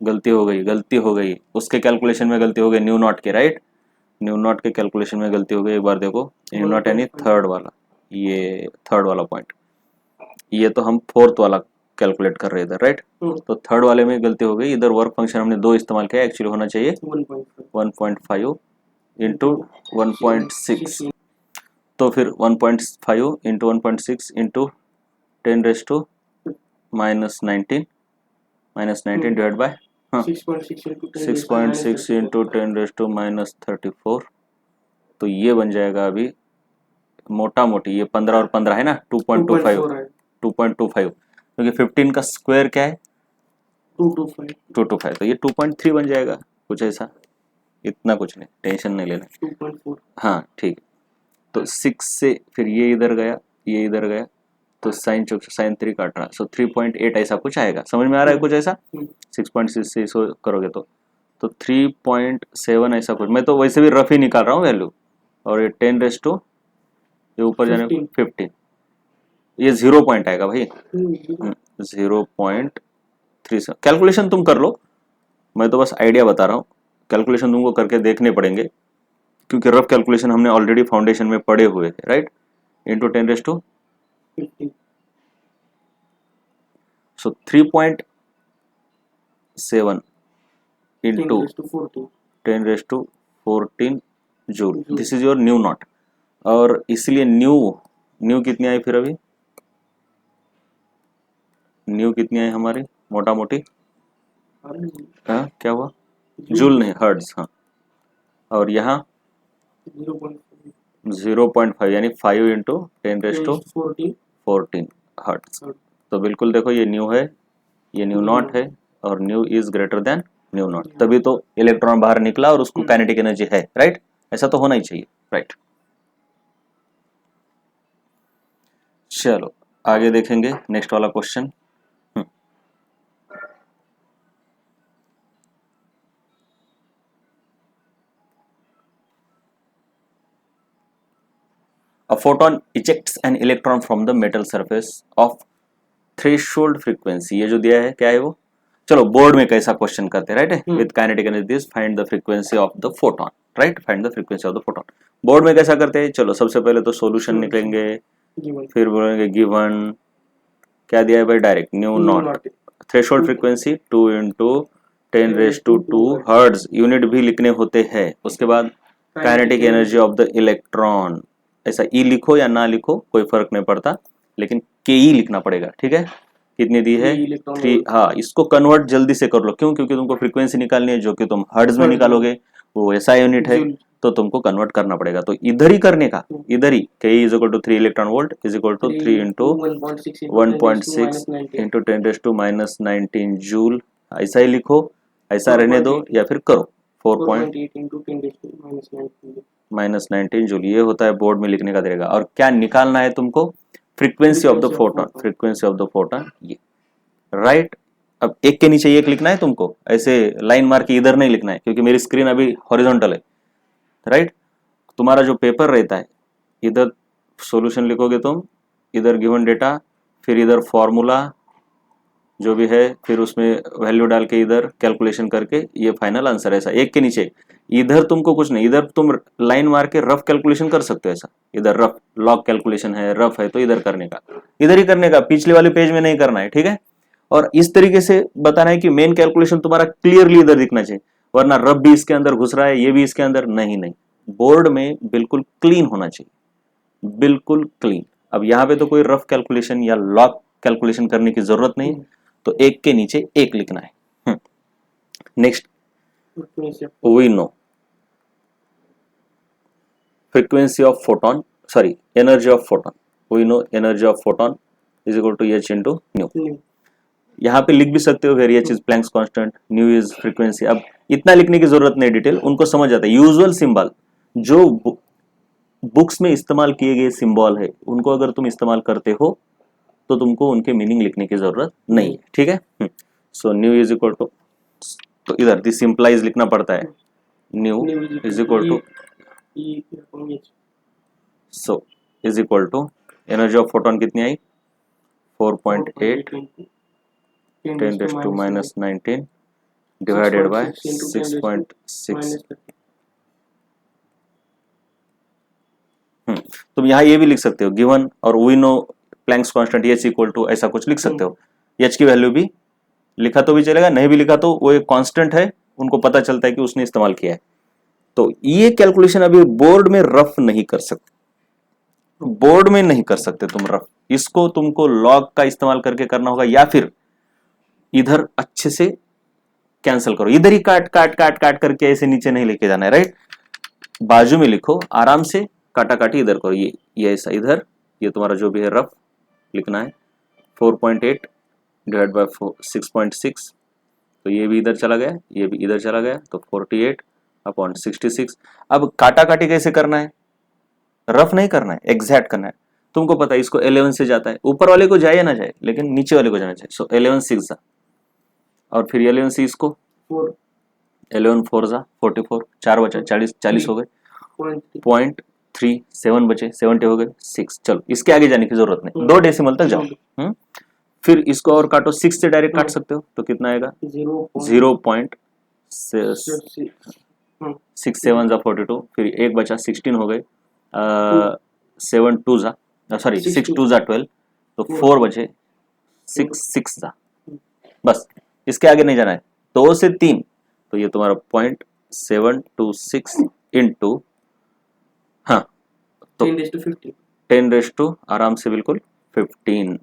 [SPEAKER 1] गलती हो गई उसके कैलकुलेशन में, गलती हो गई न्यू नॉट के, राइट, न्यू नॉट के कैलकुलेशन में गलती हो गई। एक बार देखो न्यू नॉट यानी थर्ड वाला, ये थर्ड वाला पॉइंट, ये तो हम फोर्थ वाला कैलकुलेट कर रहे थे, राइट, तो थर्ड वाले में गलती हो गई, इधर वर्क फंक्शन हमने 2 इस्तेमाल किया, एक्चुअली होना चाहिए 1.5 इंटू 1.6, तो फिर 1.5 into 1.6 into 10 raise to minus 19 divide by 6.6 into 10 raise to minus 34, तो ये बन जाएगा अभी मोटा मोटी ये 15 और 15 है ना, 2.25 क्योंकि 15 का स्क्वायर क्या है 225, तो ये 2.3 बन जाएगा, कुछ ऐसा, इतना कुछ नहीं, टेंशन नहीं लेना,
[SPEAKER 2] 2.4
[SPEAKER 1] हाँ ठीक। तो 6 से फिर ये इधर गया, ये इधर गया, तो साइन चौक साइन 3 काट रहा, सो 3.8 ऐसा कुछ आएगा, समझ में आ रहा है कुछ ऐसा, 6.6 से इसको करोगे तो 3.7 ऐसा कुछ, मैं तो वैसे भी रफ ही निकाल रहा हूँ वैल्यू, और ये 10 रेज टू ये ऊपर जाने 15, ये 0 पॉइंट आएगा भाई, 0.3, कैलकुलेशन तुम कर लो, मैं तो बस आइडिया बता रहा हूँ, कैलकुलेशन तुमको करके देखने पड़ेंगे क्योंकि रफ कैलकुलेशन हमने ऑलरेडी फाउंडेशन में पढ़े हुए थे, right, into 10 raise to
[SPEAKER 2] 15
[SPEAKER 1] so 3.7 into 10 raised to 14 joule, this is your nu naught, और इसलिए न्यू कितनी आई फिर अभी, न्यू कितनी आई हमारी मोटा मोटी, हाँ क्या हुआ, जूल नहीं हर्ट्ज, हाँ, और यहाँ 0.5 यानी 5 इंटू 10 रेज टू 14 हर्ट्ज, तो बिल्कुल देखो ये न्यू है, ये न्यू नॉट है, और new is greater than new not, तभी तो इलेक्ट्रॉन बाहर निकला और उसको काइनेटिक एनर्जी है, राइट, ऐसा तो होना ही चाहिए, राइट। चलो आगे देखेंगे नेक्स्ट वाला question. A photon ejects an electron from the metal surface of threshold frequency। ये जो दिया है क्या है वो, चलो बोर्ड में कैसा क्वेश्चन करते हैं, right, with kinetic energy this find the frequency of the photon, right, find the frequency of the photon. Board में कैसा करते हैं, चलो सबसे पहले तो सॉल्यूशन निकलेंगे, फिर बोलेंगे गिवन क्या दिया है भाई, direct new not threshold frequency 2 into 10⁻²² hertz, unit भी लिखने होते हैं। उसके बाद kinetic energy of the electron, ऐसा ई लिखो या ना लिखो कोई फर्क नहीं पड़ता, लेकिन के ई लिखना पड़ेगा, ठीक है। कितनी दी है 3, हाँ इसको कन्वर्ट जल्दी से कर लो, क्यों, क्योंकि तुमको फ्रीक्वेंसी निकालनी है जो कि तुम हर्ट्ज में निकालोगे, वो ऐसा यूनिट है तो तुमको कन्वर्ट करना पड़ेगा, तो इधर ही करने का, इधर ही K E is equal to 3 electron volt is equal to 3 into 1.6 into 10⁻⁻19 joule, ऐसा ही लिखो, ऐसा रहने दो या फिर करो 4.-19 जूल, ये होता है बोर्ड में लिखने का तरीका। और क्या निकालना है तुमको, frequency of the photon, frequency of the photon, ये राइट। अब एक के नीचे एक लिखना है तुमको, ऐसे लाइन मार के इधर नहीं लिखना है क्योंकि मेरी स्क्रीन अभी हॉरिजॉन्टल है, राइट। तुम्हारा जो पेपर रहता है, इधर सॉल्यूशन लिखोगे तुम, इधर गिवन डेटा, फिर इधर फॉर्मूला जो भी है, फिर उसमें वैल्यू डाल के इधर कैलकुलेशन करके ये फाइनल आंसर, ऐसा एक के नीचे। इधर तुमको कुछ नहीं, इधर तुम लाइन मार के रफ कैलकुलेशन कर सकते हो, ऐसा इधर रफ लॉग कैलकुलेशन है, रफ है तो इधर करने का, इधर ही करने का, पिछले वाले पेज में नहीं करना है, ठीक है। और इस तरीके से बताना है कि मेन कैलकुलेशन तुम्हारा क्लियरली इधर दिखना चाहिए, वरना रफ भी इसके अंदर घुस रहा है, ये भी इसके अंदर, नहीं नहीं, बोर्ड में बिल्कुल क्लीन होना चाहिए, बिल्कुल क्लीन। अब यहाँ पे तो कोई रफ कैलकुलेशन या लॉग कैलकुलेशन करने की जरूरत नहीं, तो एक के नीचे एक लिखना है। Next, we know frequency of photon, sorry energy of photon, we know energy of photon is equal to h into nu. यहाँ पे लिख भी सकते हो where h is Planck's constant, nu is frequency. अब इतना लिखने की जरूरत नहीं, डिटेल उनको समझ जाता है। यूजुअल सिंबल जो बुक्स में इस्तेमाल किए गए सिंबल है, उनको अगर तुम इस्तेमाल करते हो तो तुमको उनके मीनिंग लिखने की जरूरत नहीं है, ठीक है। So nu is equal to, तो इधर दिस सिंप्लाइज लिखना पड़ता है, nu is equal to, so is equal to energy of photon कितनी आई 4.8 10⁻⁻19 डिवाइडेड बाय 6.6। तुम यहाँ ये भी लिख सकते हो गिवन, और we know Planck's constant h equal to, ऐसा कुछ लिख सकते हो। एच की वैल्यू भी लिखा तो भी चलेगा, नहीं भी लिखा तो वो एक कांस्टेंट है, उनको पता चलता है कि उसने इस्तेमाल किया है। तो ये कैलकुलेशन अभी बोर्ड में रफ नहीं कर सकते, बोर्ड में नहीं कर सकते तुम रफ, इसको तुमको लॉग का इस्तेमाल करके करना होगा, या फिर इधर अच्छे से कैंसिल करो, इधर ही काट काट काट काट करके ऐसे नीचे नहीं लेके जाना है, राइट। बाजू में लिखो आराम से, काटा काटी इधर करो, ये ऐसा इधर, ये तुम्हारा जो भी है रफ लिखना है 4.8 डिवाइड बाय 6.6, तो ये भी इधर चला गया, ये भी इधर चला गया, तो 48/66। अब काटा काटी कैसे करना है, रफ नहीं करना है, एग्जैक्ट करना है। तुमको पता है इसको 11 से जाता है, ऊपर वाले को जाए या ना जाए, लेकिन नीचे वाले को जाना चाहिए। सो 11 6 जा, और फिर 11 से इसको 11 4 जा 44, 4 बचा 40 हो गए, 0.37 बचे 70 हो गए 6। चलो इसके आगे जाने की जरूरत नहीं, 2 डेसिमल तक जाओ। फिर इसको और काटो, 6 से डायरेक्ट काट सकते हो, तो कितना आएगा 0.67 जा 42, फिर एक बचा 16 हो गए, 7 2 जा, सॉरी 6 2 जा 12, तो 4 बचे 6 जा, बस इसके आगे नहीं जाना है। 2 से 3, तो ये तुम्हारा 0.726 इंटू, हाँ तो 10 आराम से बिल्कुल 15,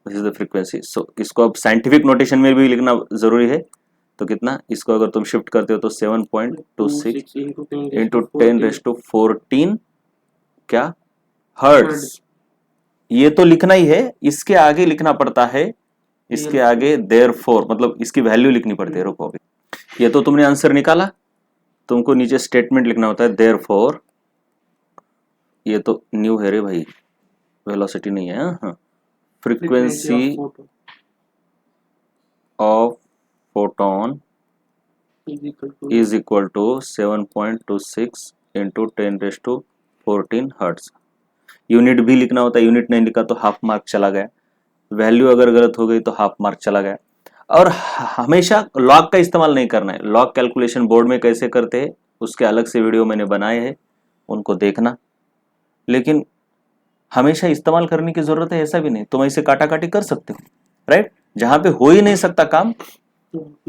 [SPEAKER 1] दिस इज द फ्रीक्वेंसी। सो इसको अब साइंटिफिक नोटेशन में भी लिखना जरूरी है, तो कितना, इसको अगर तुम शिफ्ट करते हो तो 7.26 इंटू 10⁻14 क्या हर्ट्ज, ये तो लिखना ही है, इसके आगे लिखना पड़ता है, इसके आगे देयरफॉर, मतलब इसकी वैल्यू लिखनी पड़ती है। रुको, ये तो तुमने आंसर निकाला, तुमको नीचे स्टेटमेंट लिखना होता है देयरफॉर, ये तो न्यू है रे भाई, वेलोसिटी नहीं है, हाँ,
[SPEAKER 2] frequency
[SPEAKER 1] frequency
[SPEAKER 2] of photon
[SPEAKER 1] of photon
[SPEAKER 2] is equal to
[SPEAKER 1] is equal to 7.26 into 10⁻14 hertz. Unit भी लिखना होता है, यूनिट नहीं लिखा तो हाफ मार्क चला गया, वैल्यू अगर गलत हो गई तो हाफ मार्क चला गया। और हमेशा लॉग का इस्तेमाल नहीं करना है। लॉग कैलकुलेशन बोर्ड में कैसे करते हैं उसके अलग से वीडियो मैंने बनाए हैं, उनको देखना। लेकिन हमेशा इस्तेमाल करने की जरूरत है ऐसा भी नहीं, तुम ऐसे काटा काटी कर सकते हो, राइट। जहां पे हो ही नहीं सकता काम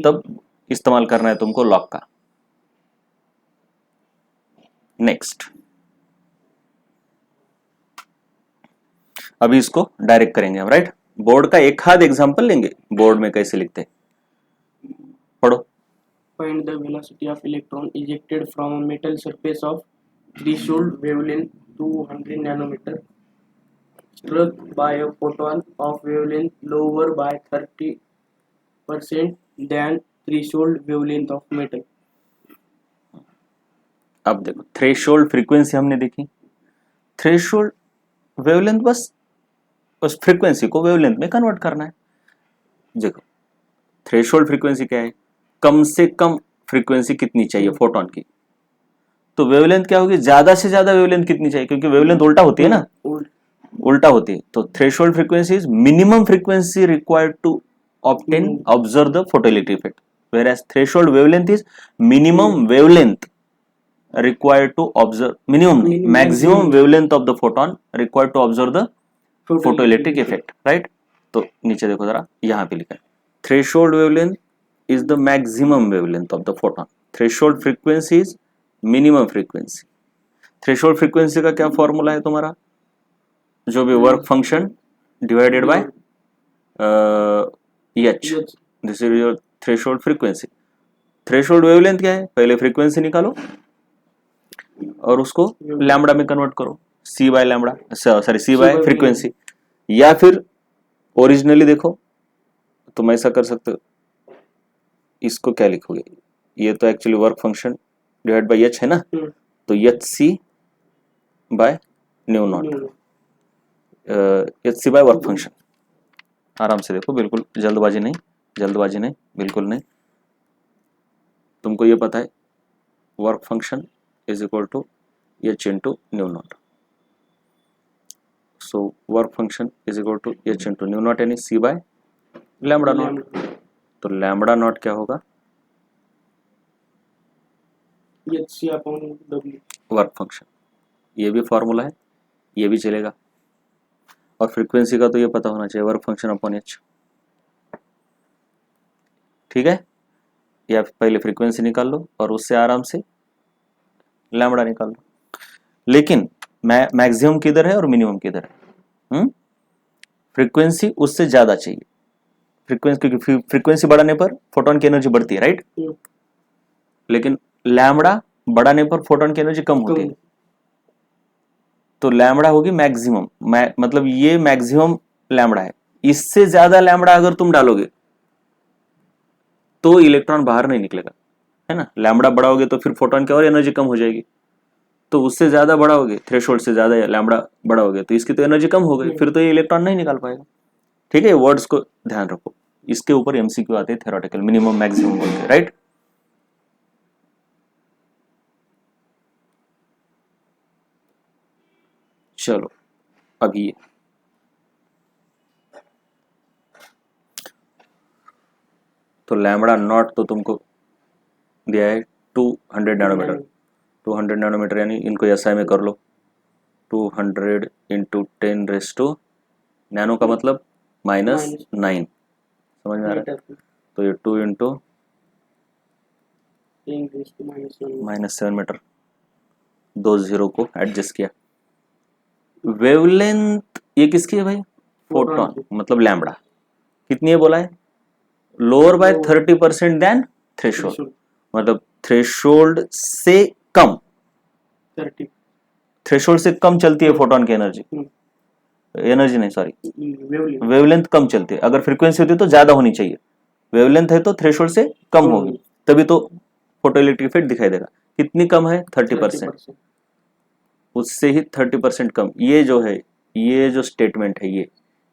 [SPEAKER 1] तब इस्तेमाल करना है तुमको लॉग का। नेक्स्ट, अभी इसको डायरेक्ट करेंगे हम, राइट। बोर्ड का एक हाथ एग्जांपल लेंगे, बोर्ड में कैसे लिखते हैं, पढ़ो।
[SPEAKER 2] find the velocity of electron ejected from a metal surface of threshold wavelength 200 nanometer struck by a photon of wavelength lower by 30% than threshold wavelength of metal.
[SPEAKER 1] अब देखो, थ्रेशोल्ड फ्रीक्वेंसी हमने देखी, थ्रेशोल्ड वेवलेंथ बस उस frequency को wavelength में convert करना है। देखो थ्रेशोल्ड फ्रीक्वेंसी क्या है, कम से कम फ्रीक्वेंसी कितनी चाहिए फोटोन की, तो वेवलेंथ क्या होगी, ज्यादा से ज्यादा वेवलेंथ कितनी चाहिए, क्योंकि वेवलेंथ उल्टा होती है ना, उल्टा होती है। तो threshold frequency is minimum frequency required to obtain observe the photoelectric effect, whereas threshold wavelength is minimum wavelength required to observe, maximum wavelength of the photon required to observe the photoelectric effect, right। तो नीचे देखो जरा, यहाँ पे लिखा है threshold wavelength is the maximum wavelength of the photon, threshold frequency is minimum frequency। threshold frequency का क्या फॉर्मूला है तुम्हारा, जो भी work function divided by H, this is your threshold frequency. Threshold wavelength क्या है, पहले फ्रीक्वेंसी निकालो और उसको लैम्बडा में कन्वर्ट करो, C by lambda, sorry C by frequency. या फिर ओरिजिनली देखो तुम ऐसा कर सकते हो, इसको क्या लिखोगे, ये तो actually work function divide by h है ना, तो h c by nu naught, h c by work function. आराम से देखो, बिल्कुल जल्दबाजी नहीं, जल्दबाजी नहीं, बिल्कुल नहीं। तुमको ये पता है work function is equal to h into nu naught, so work function is equal to h into nu naught यानी सी बाय लैम्बडा नॉट। तो लैम्बडा नॉट क्या होगा, वर्क फंक्शन। ये भी फॉर्मूला है, ये भी चलेगा। और फ्रीक्वेंसी का तो ये पता होना चाहिए, वर्क फंक्शन अपॉन एच, ठीक है। या पहले फ्रीक्वेंसी निकाल लो और उससे आराम से लैम्बडा निकाल लो। लेकिन मैक्सिमम किधर है और मिनिमम किधर है, फ्रीक्वेंसी उससे ज्यादा चाहिए, फ्रीक्वेंसी, क्योंकि फ्रीक्वेंसी बढ़ाने पर फोटोन की एनर्जी बढ़ती है, राइट। लेकिन लैम्बडा बढ़ाने पर फोटोन की एनर्जी कम होती है, तो लैम्बडा होगी मैक्सिमम, मतलब ये मैक्सिमम लैम्बडा है। इससे ज्यादा लैम्बडा अगर तुम डालोगे तो इलेक्ट्रॉन बाहर नहीं निकलेगा, है ना। लैम्बडा बढ़ाओगे तो फिर फोटोन की और एनर्जी कम हो जाएगी, तो उससे ज्यादा बढ़ाओगे, थ्रेशोल्ड से ज्यादा लैम्बडा बढ़ाओगे तो इसकी तो एनर्जी कम हो गई, फिर तो ये इलेक्ट्रॉन नहीं निकाल पाएगा, ठीक है। वर्ड्स को ध्यान रखो, इसके ऊपर एमसीक्यू आते हैं थ्योरेटिकल, मिनिमम मैक्सिमम बोल के, राइट। चलो अभी ये तो लैम्बडा नॉट तो तुमको दिया है 200 नैनोमीटर, 200 नैनोमीटर यानी इनको एसआई में कर लो, 200 इंटू 10⁻⁹, नैनो का मतलब -9, समझ में आ रहा है। तो ये 2 इंटू -7 मीटर, 2 जीरो को एडजस्ट किया। वेवलेंथ ये किसकी है भाई, फोटोन, मतलब लैम्बडा कितनी है बोला है, लोअर बाय 30% देन थ्रेशोल्ड, मतलब थ्रेशोल्ड से कम, थ्रेशोल्ड से कम चलती है फोटोन की एनर्जी, एनर्जी नहीं सॉरी, वेवलेंथ कम चलती है। अगर फ्रीक्वेंसी होती तो ज्यादा होनी चाहिए, वेवलेंथ है तो थ्रेशोल्ड से कम होगी, तभी तो फोटोइलेक्ट्रिक इफेक्ट दिखाई देगा। कितनी कम है, 30%, उससे ही 30% कम। ये जो है ये जो स्टेटमेंट है ये,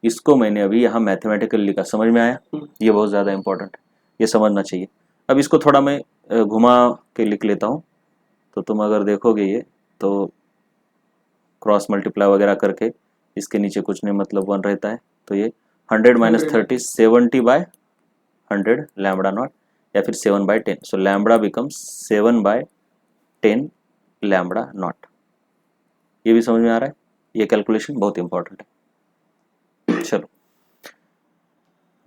[SPEAKER 1] इसको मैंने अभी यहाँ मैथमेटिकल लिखा, समझ में आया? ये बहुत ज़्यादा इंपॉर्टेंट है, ये समझना चाहिए। अब इसको थोड़ा मैं घुमा के लिख लेता हूँ, तो तुम अगर देखोगे ये तो क्रॉस मल्टीप्लाई वगैरह करके इसके नीचे कुछ नहीं मतलब 1 रहता है, तो ये 100 माइनस 30 70/100 लैम्बडा नॉट, या फिर 7/10, सो लैम्बडा बिकम्स 7/10 लैम्बडा नॉट। ये भी समझ में आ रहा है? ये कैलकुलेशन बहुत इंपॉर्टेंट है। चलो,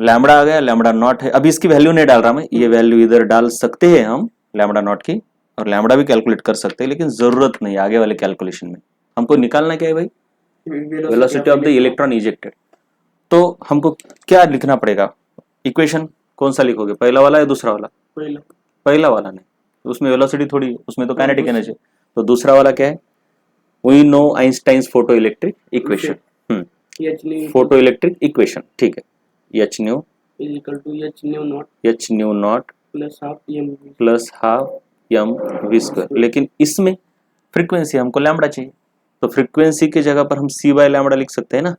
[SPEAKER 1] लैम्बडा आ गया, लैम्बडा नॉट है। अभी इसकी वैल्यू नहीं डाल रहा मैं, ये वैल्यू इधर डाल सकते हैं हम लैम्बडा नॉट की, और लैम्बडा भी कैलकुलेट कर सकते हैं, लेकिन जरूरत नहीं आगे वाले कैलकुलेशन में। हमको निकालना क्या है भाई? Velocity of the electron ejected. तो हमको क्या लिखना पड़ेगा? इक्वेशन कौन सा लिखोगे, पहला वाला या दूसरा वाला? पहला वाला नहीं, उसमें वेलोसिटी थोड़ी, उसमें तो काइनेटिक एनर्जी। तो दूसरा वाला क्या है? We know Einstein's photoelectric equation, photoelectric equation, ठीक है। H nu
[SPEAKER 2] equal to
[SPEAKER 1] h nu naught plus half m v square. लेकिन इसमें फ्रीक्वेंसी हमको लैम्बडा चाहिए, तो फ्रीक्वेंसी की जगह पर हम सी बाय लैम्बडा लिख सकते हैं ना।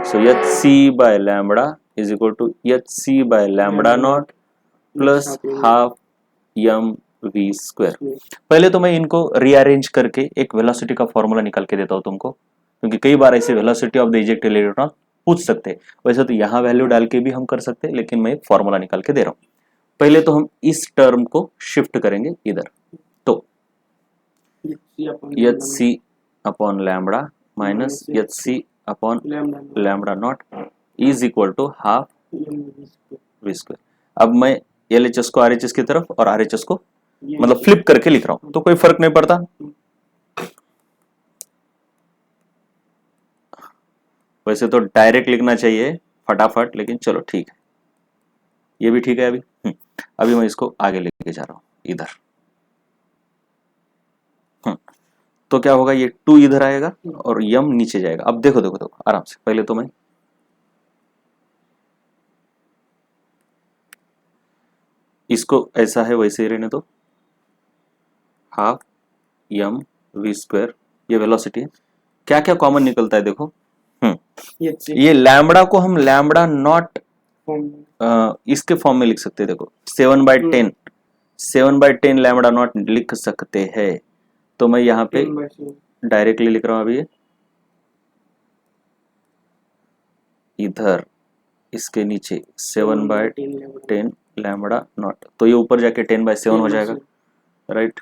[SPEAKER 1] So h c by lambda is equal to h c by lambda naught plus half m v square. पहले तो मैं इनको रीअरेंज करके एक वेलोसिटी का फॉर्मूला निकाल के देता हूँ तुमको, क्योंकि कई बार ऐसे velocity of the ejected electron पूछ सकते हैं। वैसे तो यहाँ वैल्यू डाल के भी हम कर सकते हैं, लेकिन मैं एक फॉर्मूला निकाल के दे रहा हूँ। पहले तो हम इस टर्म को शिफ्ट करेंगे इधर, तो h c upon lambda minus h c upon lambda naught is equal to half v square. अब मैं एल एच एस को आर एच एस की तरफ और आर एच एस को मतलब फ्लिप करके लिख रहा हूं, तो कोई फर्क नहीं पड़ता। वैसे तो डायरेक्ट लिखना चाहिए फटाफट, लेकिन चलो ठीक है, ये भी ठीक है। अभी मैं इसको आगे लेके जा रहा हूं इधर। तो क्या होगा, ये 2 इधर आएगा और यम नीचे जाएगा। अब देखो देखो देखो आराम से, पहले तो मैं इसको ऐसा है वैसे ही रहने दो, हाफ एम वी स्क्वायर, ये वेलोसिटी है। क्या क्या कॉमन निकलता है देखो, ये लैम्बडा को हम लैम्बडा नॉट इसके फॉर्म में लिख सकते हैं। देखो 7/10 लैम्बडा नॉट लिख सकते हैं, तो मैं यहाँ पे डायरेक्टली लिख रहा हूँ अभी इधर, इसके नीचे 7/10 लैम्बडा नॉट, तो ये ऊपर जाके 10/7 हो जाएगा, राइट।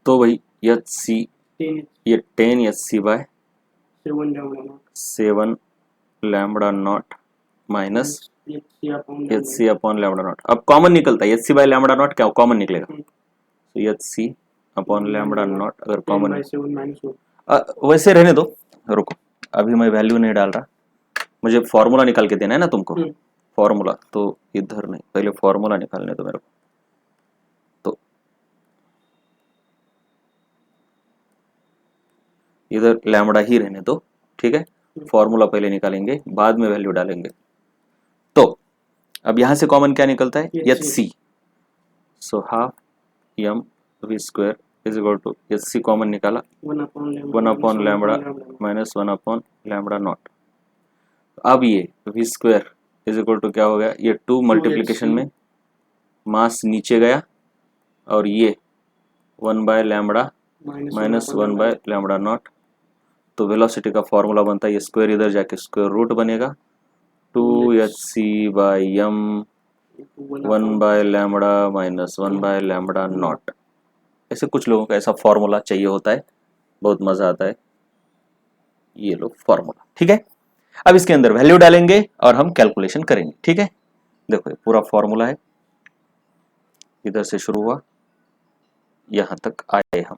[SPEAKER 1] तो भाई एच सी, ये 10 h c by 7 lambda naught minus h c upon lambda naught. अब कॉमन निकलता है h c by lambda naught, क्या कॉमन निकलेगा? तो h c upon lambda naught अगर कॉमन, वैसे रहने दो, रुको अभी मैं वैल्यू नहीं डाल रहा, मुझे फॉर्मूला निकाल के देना है ना तुमको। फॉर्मूला तो इधर नहीं, पहले फॉर्मूला निकालने दो मेरे को। तो इधर लैम्बडा ही रहने दो, ठीक है। फॉर्मूला पहले निकालेंगे, बाद में वैल्यू डालेंगे। तो अब यहां से कॉमन क्या निकलता है? H c, so half m v square is equal to h c common निकाला 1 upon lambda minus 1 upon lambda naught. अब ये v square is equal to क्या हो गया, ये 2 मल्टीप्लीकेशन में मास नीचे गया, और ये 1 by lambda minus 1 by lambda naught. तो वेलोसिटी का फॉर्मूला बनता है, ये स्क्वायर इधर जाके स्क्वायर रूट बनेगा 2hc by m 1 by lambda minus 1 by lambda naught. ऐसे कुछ लोगों को ऐसा फॉर्मूला चाहिए होता है, बहुत मजा आता है। ये लो फॉर्मूला, ठीक है। अब इसके अंदर वैल्यू डालेंगे और हम कैलकुलेशन करेंगे, ठीक है। देखो ये पूरा फॉर्मूला है, इधर से शुरू हुआ यहां तक आए हम।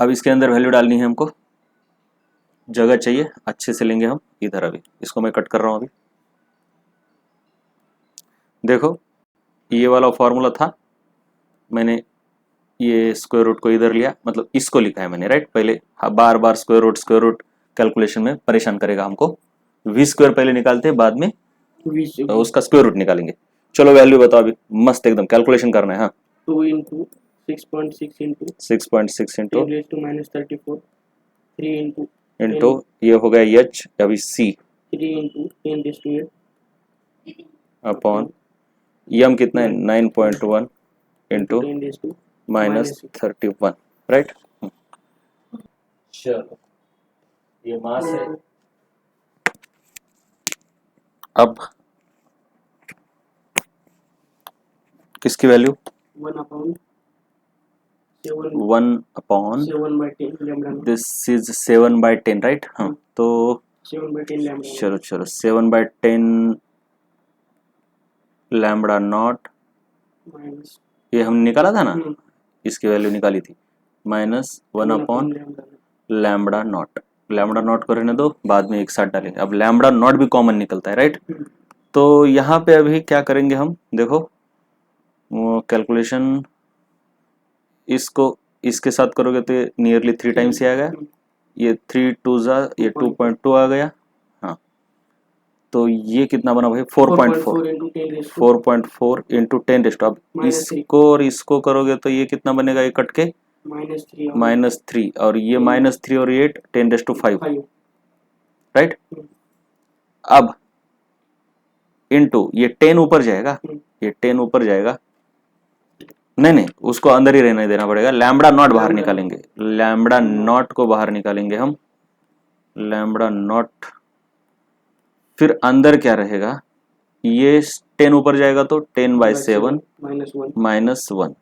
[SPEAKER 1] अब इसके अंदर वैल्यू डालनी है हमको, जगह चाहिए, अच्छे से लेंगे हम इधर। अभी इसको मैं कट कर रहा हूं। अभी देखो ये वाला फॉर्मूला था, मैंने ये स्क्वायर रूट को इधर लिया, मतलब इसको लिखा है मैंने, राइट। पहले बार बार स्क्वायर रूट कैलकुलेशन में परेशान करेगा हमको। वी स्क्वायर पहले निकालते हैं, बाद में
[SPEAKER 2] V
[SPEAKER 1] तो उसका स्क्वायर रूट निकालेंगे। चलो वैल्यू बताओ अभी, मस्त एकदम कैलकुलेशन करना है। हाँ
[SPEAKER 2] 2 into 6.6 into
[SPEAKER 1] 6.6 into
[SPEAKER 2] 10 raised to minus 34, 3 into
[SPEAKER 1] into ये हो गया एच, अभी सी
[SPEAKER 2] 3 into 10 raised to 8
[SPEAKER 1] अपॉन यम कितना है 9.1 इंटू
[SPEAKER 2] 10 raised to
[SPEAKER 1] -31, राइट। चलो ये मास है। अब किसकी value
[SPEAKER 2] 1 upon
[SPEAKER 1] 1 upon
[SPEAKER 2] 7 by 10 lambda naught.
[SPEAKER 1] This is 7/10, right. हाँ तो
[SPEAKER 2] 7 by 10 lambda naught.
[SPEAKER 1] चलो चलो 7/10 लैम्बडा नॉट,
[SPEAKER 2] Minus
[SPEAKER 1] ये हम निकाला था ना,
[SPEAKER 2] हम्म,
[SPEAKER 1] इसकी वैल्यू निकाली थी, minus 1 upon
[SPEAKER 2] lambda naught.
[SPEAKER 1] Lambda naught. Lambda naught को रहने दो, बाद में एक साथ डालेंगे। अब लैम्बडा नॉट भी कॉमन निकलता है, राइट।
[SPEAKER 2] हम्म,
[SPEAKER 1] तो यहाँ पे अभी क्या करेंगे हम, देखो कैलकुलेशन इसको इसके साथ करोगे तो ये नियरली 3 टाइम्स ही आ गया। ये 3 2 जा, ये 2.2 आ गया। हाँ तो ये कितना बना भाई 4.4,
[SPEAKER 2] 4.4 into 10 raised to
[SPEAKER 1] 4.4 into 10 rest. अब
[SPEAKER 2] Minus three.
[SPEAKER 1] इसको और इसको करोगे तो ये कितना बनेगा, ये कट के
[SPEAKER 2] -3
[SPEAKER 1] -3, और ये -3 और ये 10⁵
[SPEAKER 2] 5.
[SPEAKER 1] राइट।
[SPEAKER 2] हम्म,
[SPEAKER 1] अब इंटू ये 10 ऊपर जाएगा, ये 10 ऊपर जाएगा, नहीं उसको अंदर ही रहने देना पड़ेगा। लैम्बडा नॉट बाहर
[SPEAKER 2] Lambda
[SPEAKER 1] निकालेंगे, लैम्बडा नॉट को बाहर निकालेंगे हम, लैम्बडा नॉट। फिर अंदर क्या रहेगा, ये 10 ऊपर जाएगा तो 10/7
[SPEAKER 2] -1.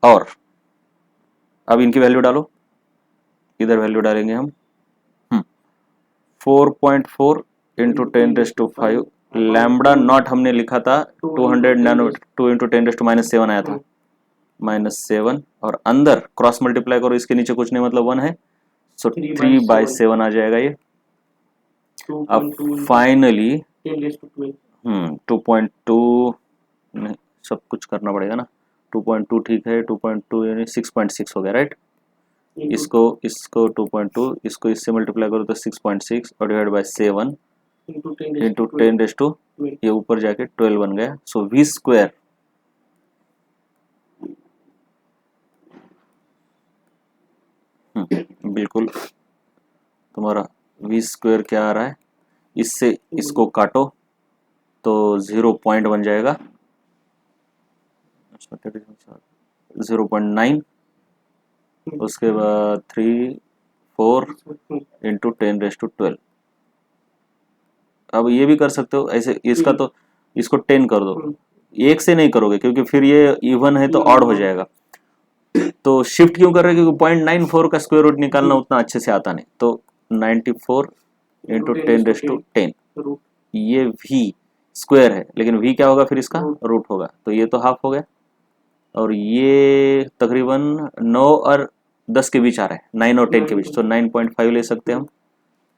[SPEAKER 1] और अब इनकी वैल्यू डालो, इधर वैल्यू डालेंगे हम 4.4 इंटू 10⁵। लैम्बडा नॉट हमने लिखा था 200 नैनोमीटर, 2 इंटू 10⁻7 आया था, -7, और अंदर क्रॉस मल्टीप्लाई करो, इसके नीचे कुछ नहीं मतलब 1 है, सो 3/7 आ जाएगा ये। अब
[SPEAKER 2] 2.2
[SPEAKER 1] फाइनली
[SPEAKER 2] 10 raised to 12.
[SPEAKER 1] 2.2 नहीं, सब कुछ करना पड़ेगा ना, 2.2 ठीक है, 2.2 यानी 6.6 हो गया, राइट। इसको 2.2, इसको इससे मल्टीप्लाई करो तो 6.6 और डिवाइड बाय 7 इंटू 10⁻, ये ऊपर जाके 12 बन गया। सो वी स्क्वायर बिल्कुल तुम्हारा वी स्क्वायर क्या आ रहा है, इससे इसको काटो तो 0 बन जाएगा, 0.9, उसके बाद 3 4 इंटू 10⁻12। अब ये भी कर सकते हो ऐसे, इसका तो इसको 10 कर दो, एक से नहीं करोगे क्योंकि फिर ये इवन है तो ऑड हो जाएगा। तो शिफ्ट क्यों कर रहे हैं, क्योंकि 0.94 का स्क्वायर रूट निकालना उतना अच्छे से आता नहीं। तो 94 इंटू 10⁻10, ये v स्क्वायर है, लेकिन v क्या होगा फिर इसका रूट होगा, तो ये तो हाफ हो गया, और ये तकरीबन 9 और 10 के बीच आ रहा है, 9 और 10 के बीच, तो 9.5 ले सकते हैं हम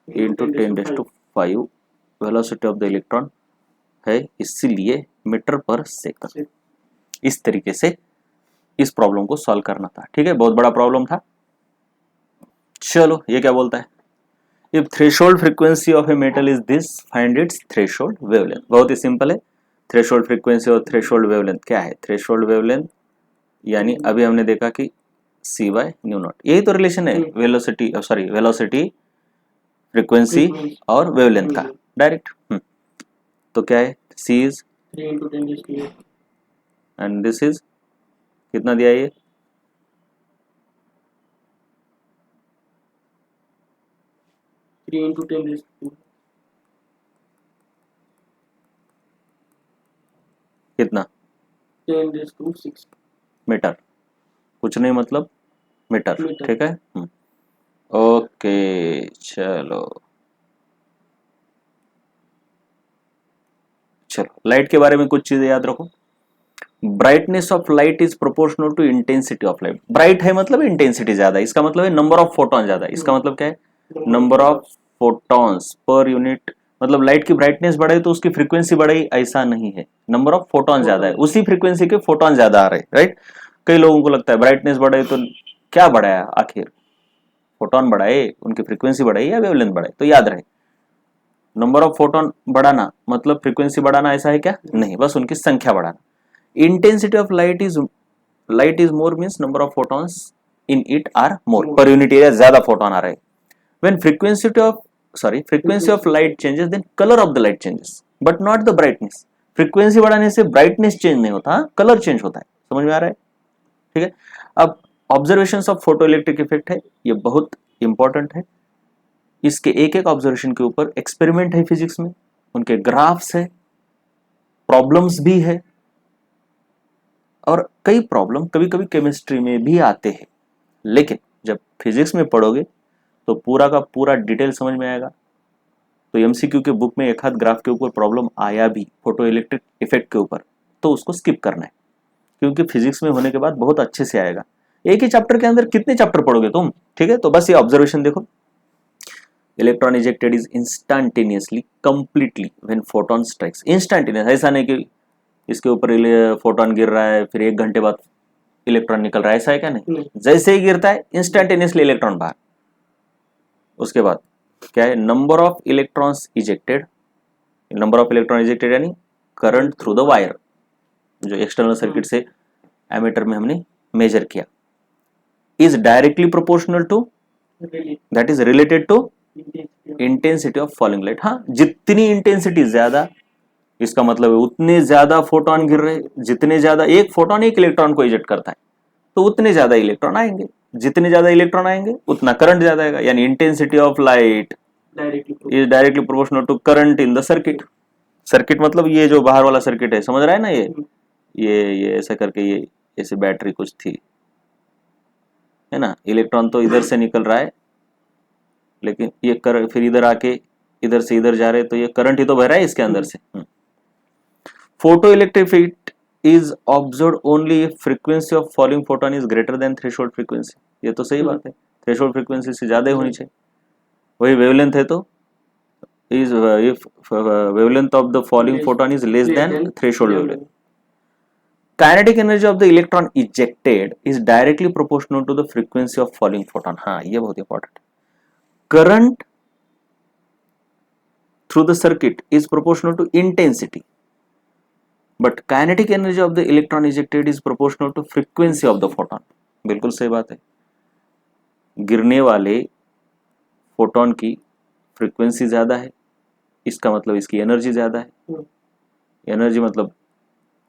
[SPEAKER 1] into 10⁵ velocity of the electron है, इसीलिए मीटर पर सेकंड। इस तरीके से इस प्रॉब्लम को सॉल्व करना था, ठीक है, बहुत बड़ा प्रॉब्लम था। चलो ये क्या बोलता है, if threshold frequency of a metal is this, find its threshold wavelength. बहुत ही सिंपल है, थ्रेशोल्ड फ्रीक्वेंसी और थ्रेशोल्ड वेवलेंथ क्या है। थ्रेशोल्ड वेवलेंथ यानी अभी हमने देखा कि c/μ0, यही तो रिलेशन है वेलोसिटी, सॉरी वेलोसिटी, फ्रीक्वेंसी और वेवलेंथ का डायरेक्ट। तो क्या है, c is
[SPEAKER 2] 3 into 10⁻8.
[SPEAKER 1] And this is कितना दिया ये
[SPEAKER 2] 3 into 10⁻².
[SPEAKER 1] कितना
[SPEAKER 2] 10⁻6.
[SPEAKER 1] मीटर, कुछ नहीं मतलब मीटर,
[SPEAKER 2] मीटर।
[SPEAKER 1] ठीक है। ओके चलो लाइट के बारे में कुछ चीजें याद रखो। Brightness of light is proportional to intensity of light. Bright है मतलब इंटेंसिटी ज्यादा है, इसका मतलब है नंबर ऑफ फोटॉन ज्यादा है। इसका मतलब क्या है, number of photons per unit, मतलब लाइट की ब्राइटनेस बढ़े तो उसकी फ्रीक्वेंसी बढ़े, ऐसा नहीं है, नंबर ऑफ फोटॉन ज्यादा है, उसी फ्रीक्वेंसी के फोटॉन ज्यादा आ रहे हैं, राइट। कई लोगों को लगता है ब्राइटनेस बढ़े तो क्या बढ़ाया आखिर, फोटोन बढ़ाए, उनकी फ्रीक्वेंसी बढ़ाई या वेवलेंथ बढ़ाए, तो याद रहे नंबर ऑफ फोटोन बढ़ाना मतलब फ्रीक्वेंसी बढ़ाना ऐसा है क्या? नहीं, बस उनकी संख्या बढ़ाना। Intensity of light is more means number of photons in it are more, per unit area ज्यादा फोटोन आ रहे हैं। When frequency of light changes, then color of the light changes but not the brightness। Frequency बढ़ाने से brightness change नहीं होता, colour change होता है। समझ में आ रहा है? ठीक है। अब observations of photo electric effect है, ये बहुत इंपॉर्टेंट है। इसके एक एक ऑब्जर्वेशन के ऊपर एक्सपेरिमेंट है फिजिक्स में, उनके ग्राफ्स है, प्रॉब्लम्स भी है, और कई प्रॉब्लम कभी कभी केमिस्ट्री में भी आते हैं। लेकिन जब फिजिक्स में पढ़ोगे तो पूरा का पूरा डिटेल समझ में आएगा। तो एमसीक्यू के बुक में एक हाथ ग्राफ के ऊपर प्रॉब्लम आया भी फोटो इलेक्ट्रिक इफेक्ट के ऊपर, तो उसको स्किप करना है, क्योंकि फिजिक्स में होने के बाद बहुत अच्छे से आएगा। एक ही चैप्टर के अंदर कितने चैप्टर पढ़ोगे तुम? ठीक है, तो बस ये ऑब्जर्वेशन देखो। Electron ejected is instantaneously completely when photon strikes. Instantaneous, ऐसा नहीं कि इसके ऊपर फोटोन गिर रहा है फिर 1 घंटे बाद इलेक्ट्रॉन निकल रहा है, ऐसा है क्या? नहीं, जैसे ही गिरता है इंस्टैंटेनियसली इलेक्ट्रॉन बाहर। उसके बाद क्या है? Number of electrons ejected, number of electron ejected यानी करंट थ्रू द वायर, जो एक्सटर्नल सर्किट से एमीटर में हमने मेजर किया, is directly proportional to, that is related to intensity of falling light. हाँ, जितनी इंटेंसिटी ज्यादा, इसका मतलब है उतने ज्यादा फोटोन गिर रहे, जितने ज्यादा एक फोटोन एक इलेक्ट्रॉन को इजेक्ट करता है तो उतने ज्यादा इलेक्ट्रॉन आएंगे, जितने ज्यादा इलेक्ट्रॉन आएंगे उतना करंट ज्यादा आएगा, यानी intensity of light is directly proportional to current in the circuit. Circuit मतलब ये जो बाहर वाला सर्किट है, समझ रहा है ना? ये ऐसा करके, ये ऐसे बैटरी कुछ थी, है ना? इलेक्ट्रॉन तो इधर से निकल रहा है, लेकिन ये करंट फिर इधर आके इधर से इधर जा रहे, तो ये करंट ही तो बह रहा है इसके अंदर से। Photo electric effect is observed only if frequency of falling photon is greater than threshold frequency। ये तो सही बात है, थ्रेशोल्ड फ्रीक्वेंसी से ज्यादा ही होनी चाहिए। वही वेवलेंथ है तो is if wavelength of the falling photon is less than threshold wavelength। kinetic energy of the electron ejected is directly proportional to the frequency of falling photon। हाँ, ये बहुत इंपॉर्टेंट है। current through the circuit is proportional to intensity, but kinetic energy of the electron ejected is proportional to frequency of the photon। बिल्कुल सही बात है, गिरने वाले फोटोन की फ्रीक्वेंसी ज्यादा है, इसका मतलब इसकी एनर्जी ज्यादा है। एनर्जी मतलब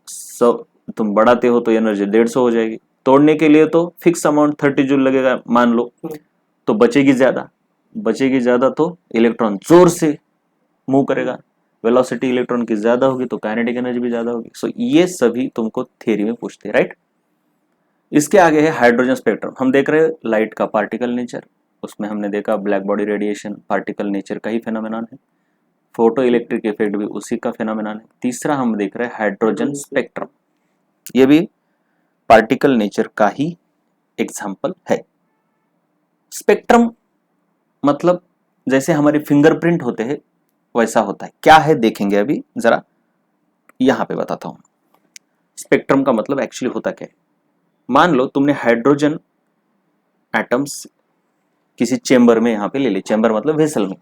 [SPEAKER 1] 100 तुम बढ़ाते हो तो एनर्जी 150 हो जाएगी, तोड़ने के लिए तो फिक्स अमाउंट 30 जूल लगेगा मान लो, तो बचेगी ज्यादा तो इलेक्ट्रॉन जोर से मूव करेगा, वेलोसिटी इलेक्ट्रॉन की ज्यादा होगी तो काइनेटिक एनर्जी भी ज्यादा होगी। सो ये सभी तुमको थ्योरी में पूछते हैं, राइट? इसके आगे है हाइड्रोजन स्पेक्ट्रम। हम देख रहे हैं लाइट का पार्टिकल नेचर, उसमें हमने देखा black body radiation particle nature का ही फेनोमेनन है, फोटो इलेक्ट्रिक इफेक्ट भी उसी का फेनोमेनन है। तीसरा हम देख रहे हैं हाइड्रोजन स्पेक्ट्रम, ये भी पार्टिकल नेचर का ही एग्जाम्पल है। स्पेक्ट्रम मतलब जैसे हमारे फिंगरप्रिंट होते हैं वैसा होता है। क्या है देखेंगे अभी, जरा यहां पे बताता हूं। स्पेक्ट्रम का मतलब एक्चुअली होता क्या है। मान लो तुमने हाइड्रोजन एटम्स किसी चेंबर में यहां पे ले ली, चेंबर मतलब वेसल में,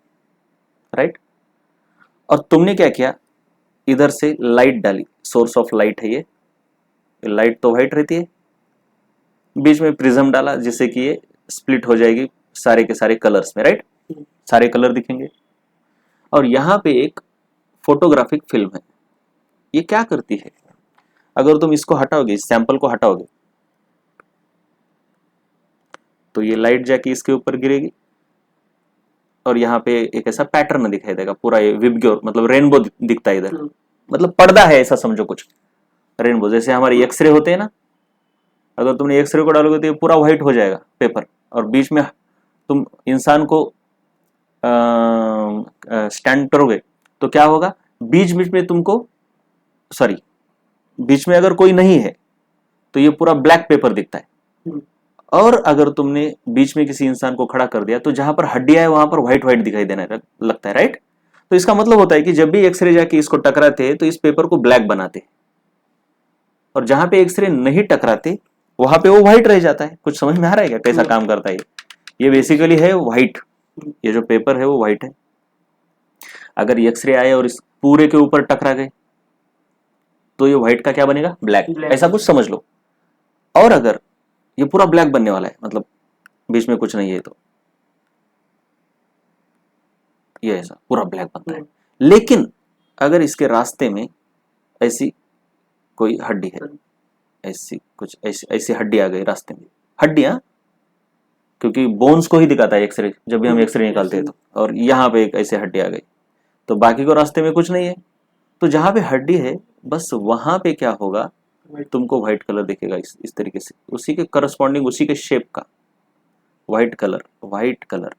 [SPEAKER 1] राइट? और तुमने क्या किया, इधर से लाइट डाली, सोर्स ऑफ लाइट है ये लाइट तो व्हाइट रहती है, बीच में प्रिज्म डाला जिससे कि ये स्प्लिट हो जाएगी सारे के सारे कलर्स में, राइट? सारे कलर दिखेंगे। और यहां पे एक फोटोग्राफिक फिल्म है, ये क्या करती है, अगर तुम इसको हटाओगे, इस सैंपल को हटाओगे, तो ये लाइट जाके इसके ऊपर गिरेगी और यहाँ पे एक ऐसा पैटर्न दिखाई देगा, पूरा ये विबग्योर मतलब रेनबो दिखता है इधर, मतलब पर्दा है ऐसा समझो कुछ, रेनबो जैसे हमारे एक्सरे होते हैं ना, अगर तुमने एक्सरे को डालोगे तो ये पूरा व्हाइट हो जाएगा पेपर, और बीच में तुम इंसान को स्टैंड करोगे तो क्या होगा, बीच बीच में तुमको बीच में अगर कोई नहीं है तो ये पूरा ब्लैक पेपर दिखता है, और अगर तुमने बीच में किसी इंसान को खड़ा कर दिया तो जहां पर हड्डियां है वहां पर व्हाइट व्हाइट दिखाई देने लगता है, राइट? तो इसका मतलब होता है कि जब भी एक्सरे जाके इसको टकराते तो इस पेपर को ब्लैक बनाते, और जहां पे एक्सरे नहीं टकराते वहां पे वो व्हाइट रह जाता है। कुछ समझ में आ रहा है क्या कैसा काम करता है? ये बेसिकली है व्हाइट, ये जो पेपर है वो व्हाइट है। अगर एक्सरे आए और इस पूरे के ऊपर टकरा गए तो ये व्हाइट का क्या बनेगा, ब्लैक, ऐसा कुछ समझ लो। और अगर ये पूरा ब्लैक बनने वाला है, मतलब बीच में कुछ नहीं है, तो ये ऐसा पूरा ब्लैक बनता है। लेकिन अगर इसके रास्ते में ऐसी कोई हड्डी है, ऐसी कुछ ऐसी हड्डी आ गई रास्ते में, हड्डियां, क्योंकि बोन्स को ही दिखाता है एक्सरे, जब भी हम एक्सरे निकालते हैं तो, और यहाँ पे एक ऐसी हड्डी आ गई, तो बाकी को रास्ते में कुछ नहीं है, तो जहां पे हड्डी है बस वहां पे क्या होगा, तुमको व्हाइट कलर दिखेगा इस तरीके से, उसी के करस्पॉन्डिंग, उसी के शेप का व्हाइट कलर।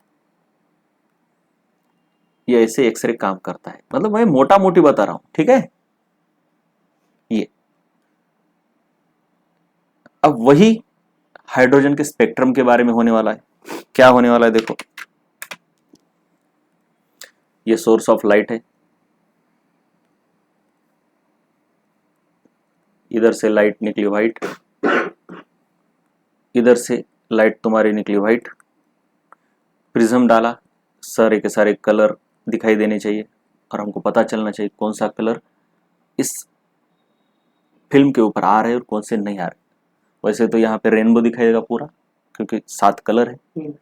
[SPEAKER 1] ये ऐसे एक्सरे काम करता है, मतलब मैं मोटा मोटी बता रहा हूं, ठीक है। ये अब वही हाइड्रोजन के स्पेक्ट्रम के बारे में होने वाला है। क्या होने वाला है, देखो, ये सोर्स ऑफ लाइट है, इधर से लाइट निकली व्हाइट, इधर से लाइट तुम्हारी निकली व्हाइट, प्रिज्म डाला, सारे के सारे कलर दिखाई देने चाहिए और हमको पता चलना चाहिए कौन सा कलर इस फिल्म के ऊपर आ रहे हैं और कौन से नहीं आ रहे। वैसे तो यहाँ पे रेनबो दिखाई देगा पूरा, क्योंकि 7 कलर है,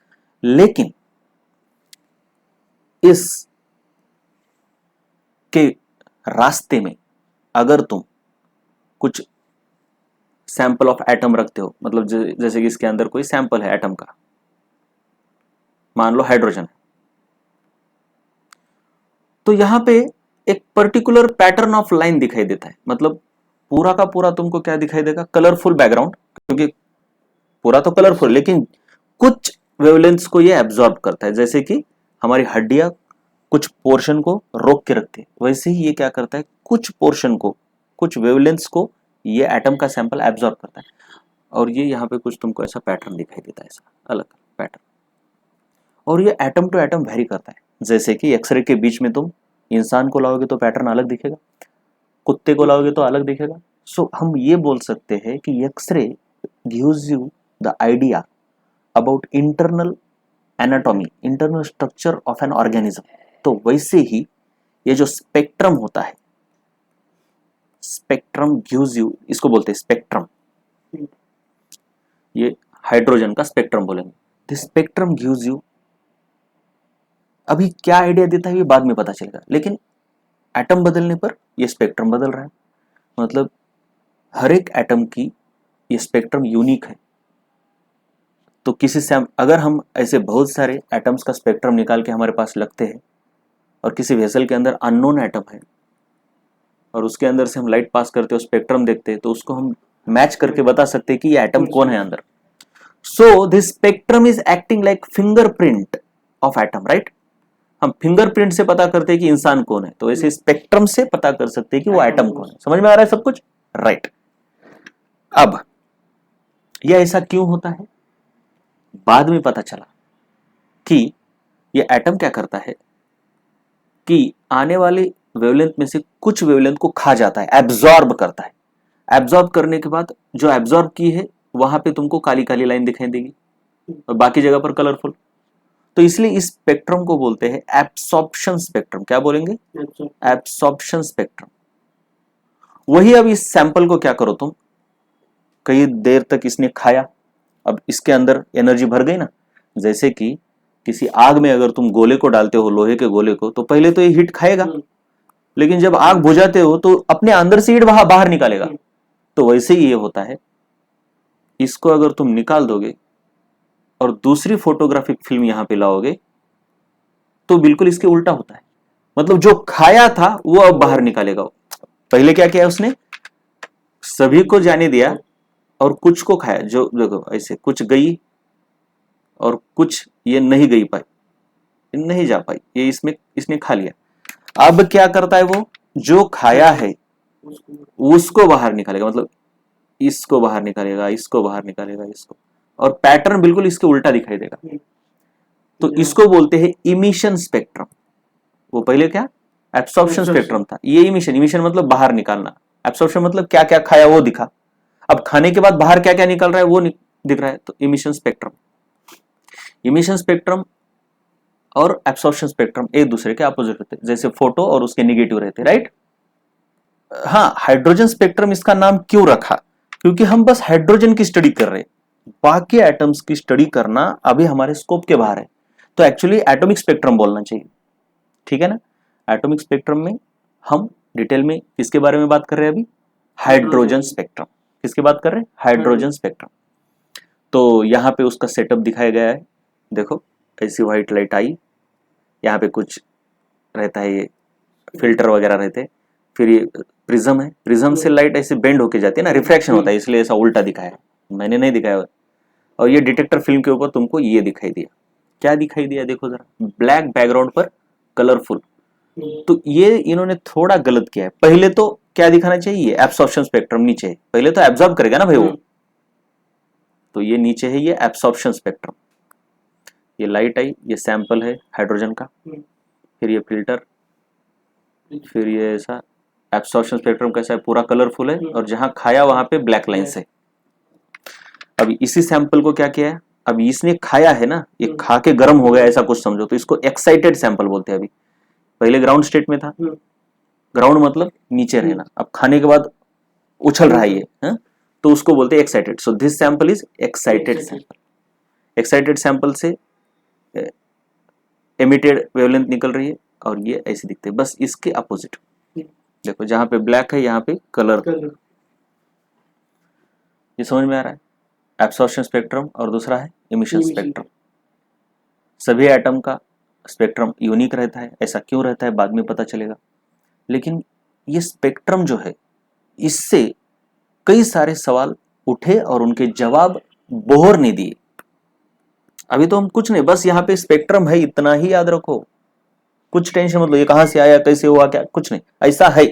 [SPEAKER 1] लेकिन इस के रास्ते में अगर तुम कुछ सैंपल ऑफ एटम रखते हो, मतलब जैसे कि इसके अंदर कोई सैंपल है एटम का, मान लो हाइड्रोजन है, तो यहां पे एक पर्टिकुलर पैटर्न ऑफ लाइन दिखाई देता है, मतलब पूरा का पूरा तुमको क्या दिखाई देगा, कलरफुल बैकग्राउंड, क्योंकि पूरा तो कलरफुल, लेकिन कुछ वेवलेंथ्स को ये एब्जॉर्ब करता है, जैसे कि हमारी हड्डियां कुछ पोर्शन को रोक के रखती है, वैसे ही ये क्या करता है, कुछ पोर्शन को, कुछ वेवलेंथ्स को ये एटम का सैंपल एब्जॉर्ब करता है, और ये यहाँ पे कुछ तुमको ऐसा पैटर्न दिखाई देता है, ऐसा अलग पैटर्न, और ये एटम टू एटम वेरी करता है। जैसे कि एक्सरे के बीच में तुम इंसान को लाओगे तो पैटर्न अलग दिखेगा, कुत्ते को लाओगे तो अलग दिखेगा। सो हम ये बोल सकते हैं कि X ray gives you the idea about internal anatomy, internal structure of an organism. तो वैसे ही ये जो स्पेक्ट्रम होता है, स्पेक्ट्रम गिव्स यू, इसको बोलते हैं स्पेक्ट्रम, ये हाइड्रोजन का स्पेक्ट्रम बोलेंगे। द स्पेक्ट्रम गिव्स यू, अभी क्या आइडिया देता है ये बाद में पता चलेगा, लेकिन एटम बदलने पर ये स्पेक्ट्रम बदल रहा है, मतलब हर एक एटम की ये स्पेक्ट्रम यूनिक है। तो किसी से अगर हम ऐसे बहुत सारे एटम्स का स्पेक्ट्रम निकाल के हमारे पास लगते हैं और किसी वेसल के अंदर अननोन एटम है और उसके अंदर से हम लाइट पास करते हो, स्पेक्ट्रम देखते हैं, तो उसको हम मैच करके बता सकते हैं कि ये एटम कौन है अंदर। So this spectrum is acting like fingerprint of atom, right. हम फिंगरप्रिंट से पता करते हैं कि इंसान कौन है, तो ऐसे स्पेक्ट्रम से पता कर सकते हैं कि वो एटम कौन है। समझ में आ रहा है सब कुछ, राइट। अब यह ऐसा क्यों होता है, बाद में पता चला कि ये एटम क्या करता है कि आने वाले वेवलेंथ में से कुछ वेवलेंथ को खा जाता है, एब्जॉर्ब करता है। एब्जॉर्ब करने के बाद जो एब्जॉर्ब की है वहां पे तुमको काली काली लाइन दिखाई देगी और बाकी जगह पर कलरफुल। तो इसलिए इस स्पेक्ट्रम को बोलते हैं एब्सॉर्प्शन स्पेक्ट्रम। क्या बोलेंगे, एब्सॉर्प्शन स्पेक्ट्रम। वही अब इस सैंपल को क्या करो तुम, कई देर तक इसने खाया, अब इसके अंदर एनर्जी भर गई ना। जैसे कि किसी आग में अगर तुम गोले को डालते हो, लोहे के गोले को, तो पहले तो ये हीट खाएगा, लेकिन जब आग बुझाते हो तो अपने अंदर से हीट बाहर निकालेगा। तो वैसे ही ये होता है, इसको अगर तुम निकाल दोगे और दूसरी फोटोग्राफिक फिल्म यहां पे लाओगे तो बिल्कुल इसके उल्टा होता है, मतलब जो खाया था वो अब बाहर निकालेगा। पहले क्या किया उसने, सभी को जाने दिया और कुछ को खाया, जो देखो ऐसे कुछ गई और कुछ ये नहीं गई पाई, नहीं जा पाई, ये इसने खा लिया। अब क्या करता है वो, जो खाया है उसको बाहर निकालेगा, मतलब इसको बाहर निकालेगा, इसको बाहर निकालेगा, इसको, और पैटर्न बिल्कुल इसके उल्टा दिखाई देगा। तो इसको बोलते हैं इमिशन स्पेक्ट्रम। वो पहले क्या, एब्सॉर्प्शन स्पेक्ट्रम था, ये इमिशन मतलब बाहर निकालना, एब्सॉर्प्शन मतलब क्या क्या खाया वो दिखा, अब खाने के बाद बाहर क्या क्या निकल रहा है वो दिख रहा है, तो इमिशन स्पेक्ट्रम। इमिशन स्पेक्ट्रम और एब्सॉर्प्शन स्पेक्ट्रम एक दूसरे के अपोजिट होते हैं, जैसे फोटो और उसके निगेटिव रहते, राइट। हाँ, हाइड्रोजन स्पेक्ट्रम इसका नाम क्यों रखा, क्योंकि हम बस हाइड्रोजन की स्टडी कर रहे हैं, बाकी एटम्स की स्टडी करना अभी हमारे स्कोप के बाहर है। तो एक्चुअली एटॉमिक स्पेक्ट्रम बोलना चाहिए, ठीक है ना। एटॉमिक स्पेक्ट्रम में हम डिटेल में किसके बारे में बात कर रहे हैं अभी, हाइड्रोजन स्पेक्ट्रम। किसकी बात कर रहे हैं, हाइड्रोजन स्पेक्ट्रम। तो यहाँ पे उसका सेटअप दिखाया गया है, देखो ऐसी व्हाइट लाइट आई, यहाँ पे कुछ रहता है, ये फिल्टर वगैरह रहते हैं, फिर ये प्रिज्म है, प्रिज्म से लाइट ऐसे बेंड होके जाती है ना, रिफ्रैक्शन होता है, इसलिए ऐसा उल्टा दिखाया है, मैंने नहीं दिखाया। और ये डिटेक्टर फिल्म के ऊपर तुमको ये दिखाई दिया, क्या दिखाई दिया देखो जरा, ब्लैक बैकग्राउंड पर कलरफुल। तो ये इन्होंने थोड़ा गलत किया है, पहले तो क्या दिखाना चाहिए, एब्सॉर्प्शन स्पेक्ट्रम नीचे है, पहले तो एब्जॉर्ब करेगा ना भाई वो, तो ये नीचे है, ये एब्सॉर्प्शन स्पेक्ट्रम। ये लाइट आई, ये सैंपल है हाइड्रोजन का, फिर ये फिल्टर, फिर ये ऐसा एब्सॉर्प्शन स्पेक्ट्रम कैसा है, पूरा कलरफुल है, और जहां खाया वहां पे ब्लैक लाइंस है। अभी इसी सैंपल को क्या किया है, अभी इसने खाया है ना, ये खा के गर्म हो गया ऐसा कुछ समझो, तो इसको एक्साइटेड सैंपल बोलते हैं। अभी पहले ग्राउंड स्टेट में था, ग्राउंड मतलब नीचे रहना, अब खाने के बाद उछल रहा है ये, तो उसको बोलते हैं excited. So this sample is excited sample. Excited sample से एमिटेड वेवलेंथ निकल रही है, और ये ऐसे दिखते हैं, बस इसके अपोजिट। देखो जहां पे ब्लैक है यहाँ पे कलर, ये समझ में आ रहा है। एब्सॉर्प्शन स्पेक्ट्रम और दूसरा है इमिशन स्पेक्ट्रम। सभी एटम का स्पेक्ट्रम यूनिक रहता है, ऐसा क्यों रहता है बाद में पता चलेगा, लेकिन ये स्पेक्ट्रम जो है, इससे कई सारे सवाल उठे और उनके जवाब बोहर ने दिए। अभी तो हम कुछ नहीं, बस यहाँ पे स्पेक्ट्रम है इतना ही याद रखो, कुछ टेंशन मतलब ये कहां से आया, कैसे हुआ, क्या, कुछ नहीं, ऐसा है।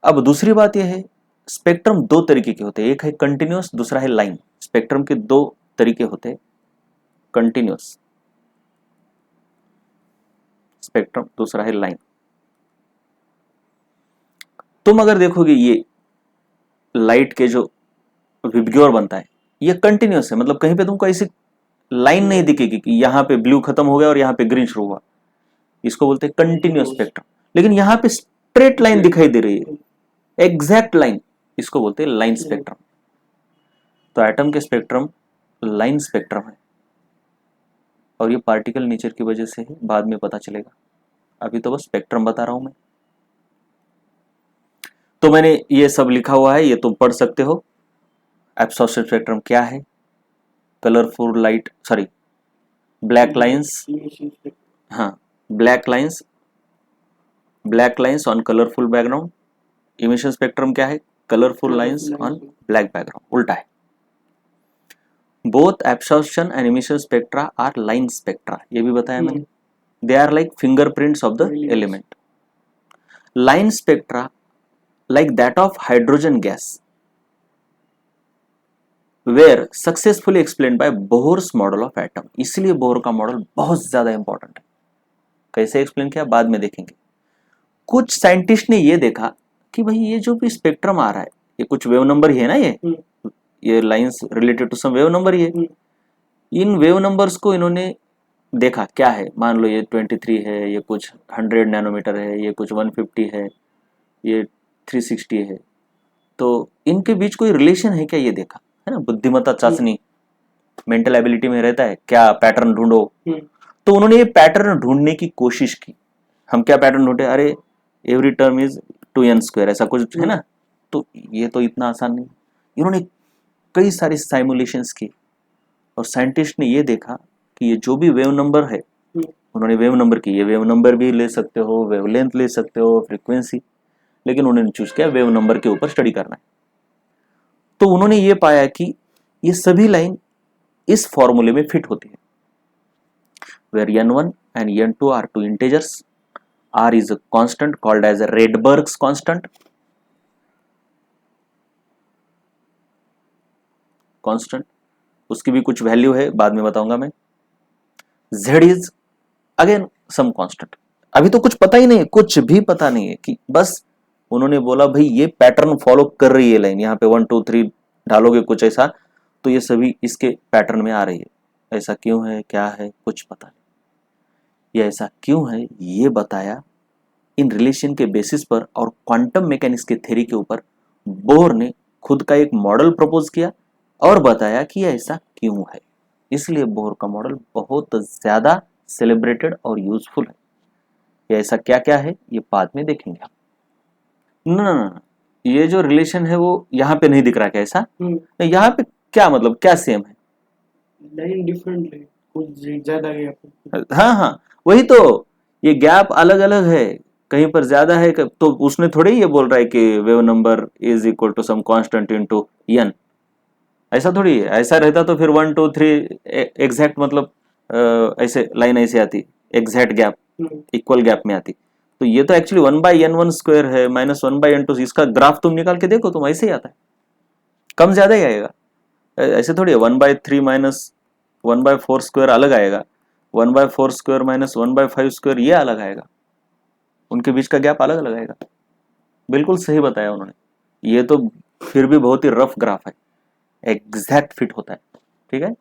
[SPEAKER 1] अब दूसरी बात यह है, स्पेक्ट्रम दो तरीके के होते हैं, एक है कंटिन्यूअस, दूसरा है लाइन। स्पेक्ट्रम के दो तरीके होते हैं, कंटिन्यूअस स्पेक्ट्रम, दूसरा है लाइन। तुम अगर देखोगे ये लाइट के जो विबग्योर बनता है, ये कंटिन्यूअस है, मतलब कहीं पे तुमको ऐसी लाइन नहीं दिखेगी कि यहाँ पे ब्लू खत्म हो गया और यहाँ पे ग्रीन शुरू हुआ, इसको बोलते हैं कंटिन्यूअस स्पेक्ट्रम। लेकिन यहाँ पे स्ट्रेट लाइन दिखाई दे रही है, एग्जैक्ट लाइन, इसको बोलते हैं लाइन स्पेक्ट्रम। तो एटम के स्पेक्ट्रम लाइन स्पेक्ट्रम है, और ये पार्टिकल नेचर की वजह से है, बाद में पता चलेगा, अभी तो बस स्पेक्ट्रम बता रहा हूं मैं। तो मैंने ये सब लिखा हुआ है, ये तुम पढ़ सकते हो। एब्सॉर्प्शन स्पेक्ट्रम क्या है, colourful light, sorry black lines, हाँ black lines on colourful background. Emission spectrum क्या है, colourful lines on black background, उल्टा है। Both absorption and emission spectra are line spectra, ये भी बताया मैंने। They are like fingerprints of the element. Line spectra like that of hydrogen gas were successfully explained by Bohr's model of atom। इसलिए Bohr का model बहुत ज्यादा important है। कैसे एक्सप्लेन किया बाद में देखेंगे। कुछ साइंटिस्ट ने ये देखा कि भाई ये जो भी स्पेक्ट्रम आ रहा है, ये कुछ वेव नंबर ही है ना, ये lines related to some wave number ही है। इन वेव नंबर्स को इन्होंने देखा क्या है, मान लो ये 23 है, ये कुछ 100 नैनोमीटर है, ये कुछ 150 है, ये 360 है, तो इनके बीच कोई रिलेशन है क्या, ये देखा है ना। बुद्धिमत्ता चाशनी मेंटल एबिलिटी में रहता है, क्या पैटर्न ढूंढो। तो उन्होंने ये पैटर्न ढूंढने की कोशिश की। हम क्या पैटर्न ढूंढे, अरे एवरी टर्म इज 2n², ऐसा कुछ है ना। तो ये तो इतना आसान नहीं। इन्होंने कई सारे साइमुलेशंस की, और साइंटिस्ट ने ये देखा कि ये जो भी वेव नंबर है, उन्होंने वेव नंबर की, ये वेव नंबर भी ले सकते हो, वेवलेंथ ले सकते हो, फ्रीक्वेंसी, लेकिन उन्होंने चूज किया वेव नंबर के ऊपर स्टडी करना है। तो उन्होंने ये पाया कि ये सभी लाइन इस फॉर्मूले में फिट होती है, where n1 and n2 are two integers, r is a constant called as a Rydberg's constant, उसकी भी कुछ वैल्यू है, बाद में बताऊंगा मैं। z is again some constant। अभी तो कुछ पता ही नहीं है, कुछ भी पता नहीं है, कि बस उन्होंने बोला भाई ये पैटर्न फॉलो कर रही है लाइन, यहाँ पे 1 2 3 डालोगे कुछ ऐसा, तो ये सभी इसके पैटर्न में आ रही है। ऐसा क्यों है, क्या है, कुछ पता नहीं। ये ऐसा क्यों है ये बताया इन रिलेशन के बेसिस पर और क्वांटम मैकेनिक्स के थ्योरी के ऊपर बोर ने खुद का एक मॉडल प्रपोज किया और बताया कि ये ऐसा क्यों है। इसलिए बोर का मॉडल बहुत ज्यादा सेलिब्रेटेड और यूजफुल है। ये ऐसा क्या क्या है ये बाद में देखेंगे हम। ना, ये जो रिलेशन है वो यहाँ पे नहीं दिख रहा क्या ऐसा? यहाँ पे क्या मतलब क्या सेम है?
[SPEAKER 2] लाइन डिफरेंट है, कुछ ज्यादा गैप।
[SPEAKER 1] हाँ हाँ वही तो, ये गैप अलग अलग है, कहीं पर ज्यादा है तो उसने थोड़े ही ये बोल रहा है कि wave number is equal to some constant into n, ऐसा थोड़ी है। ऐसा रहता तो फिर 1 2 3 एग्जैक्ट मतलब ऐसे लाइन ऐसे आती, एग्जैक्ट गैप इक्वल गैप में आती। तो ये तो एक्चुअली 1/n1 स्क्वायर है माइनस 1/n2, इसका ग्राफ तुम निकाल के देखो, तुम ऐसे ही आता है, कम ज्यादा ही आएगा। ऐसे थोड़ी है 1/3 माइनस 1/4 स्क्वायर अलग आएगा, 1/4 स्क्वायर माइनस 1/5 स्क्वायर ये अलग आएगा, उनके बीच का गैप अलग अलग आएगा। बिल्कुल सही बताया उन्होंने। ये तो फिर भी बहुत ही रफ ग्राफ है, एग्जैक्ट फिट होता है, ठीक है।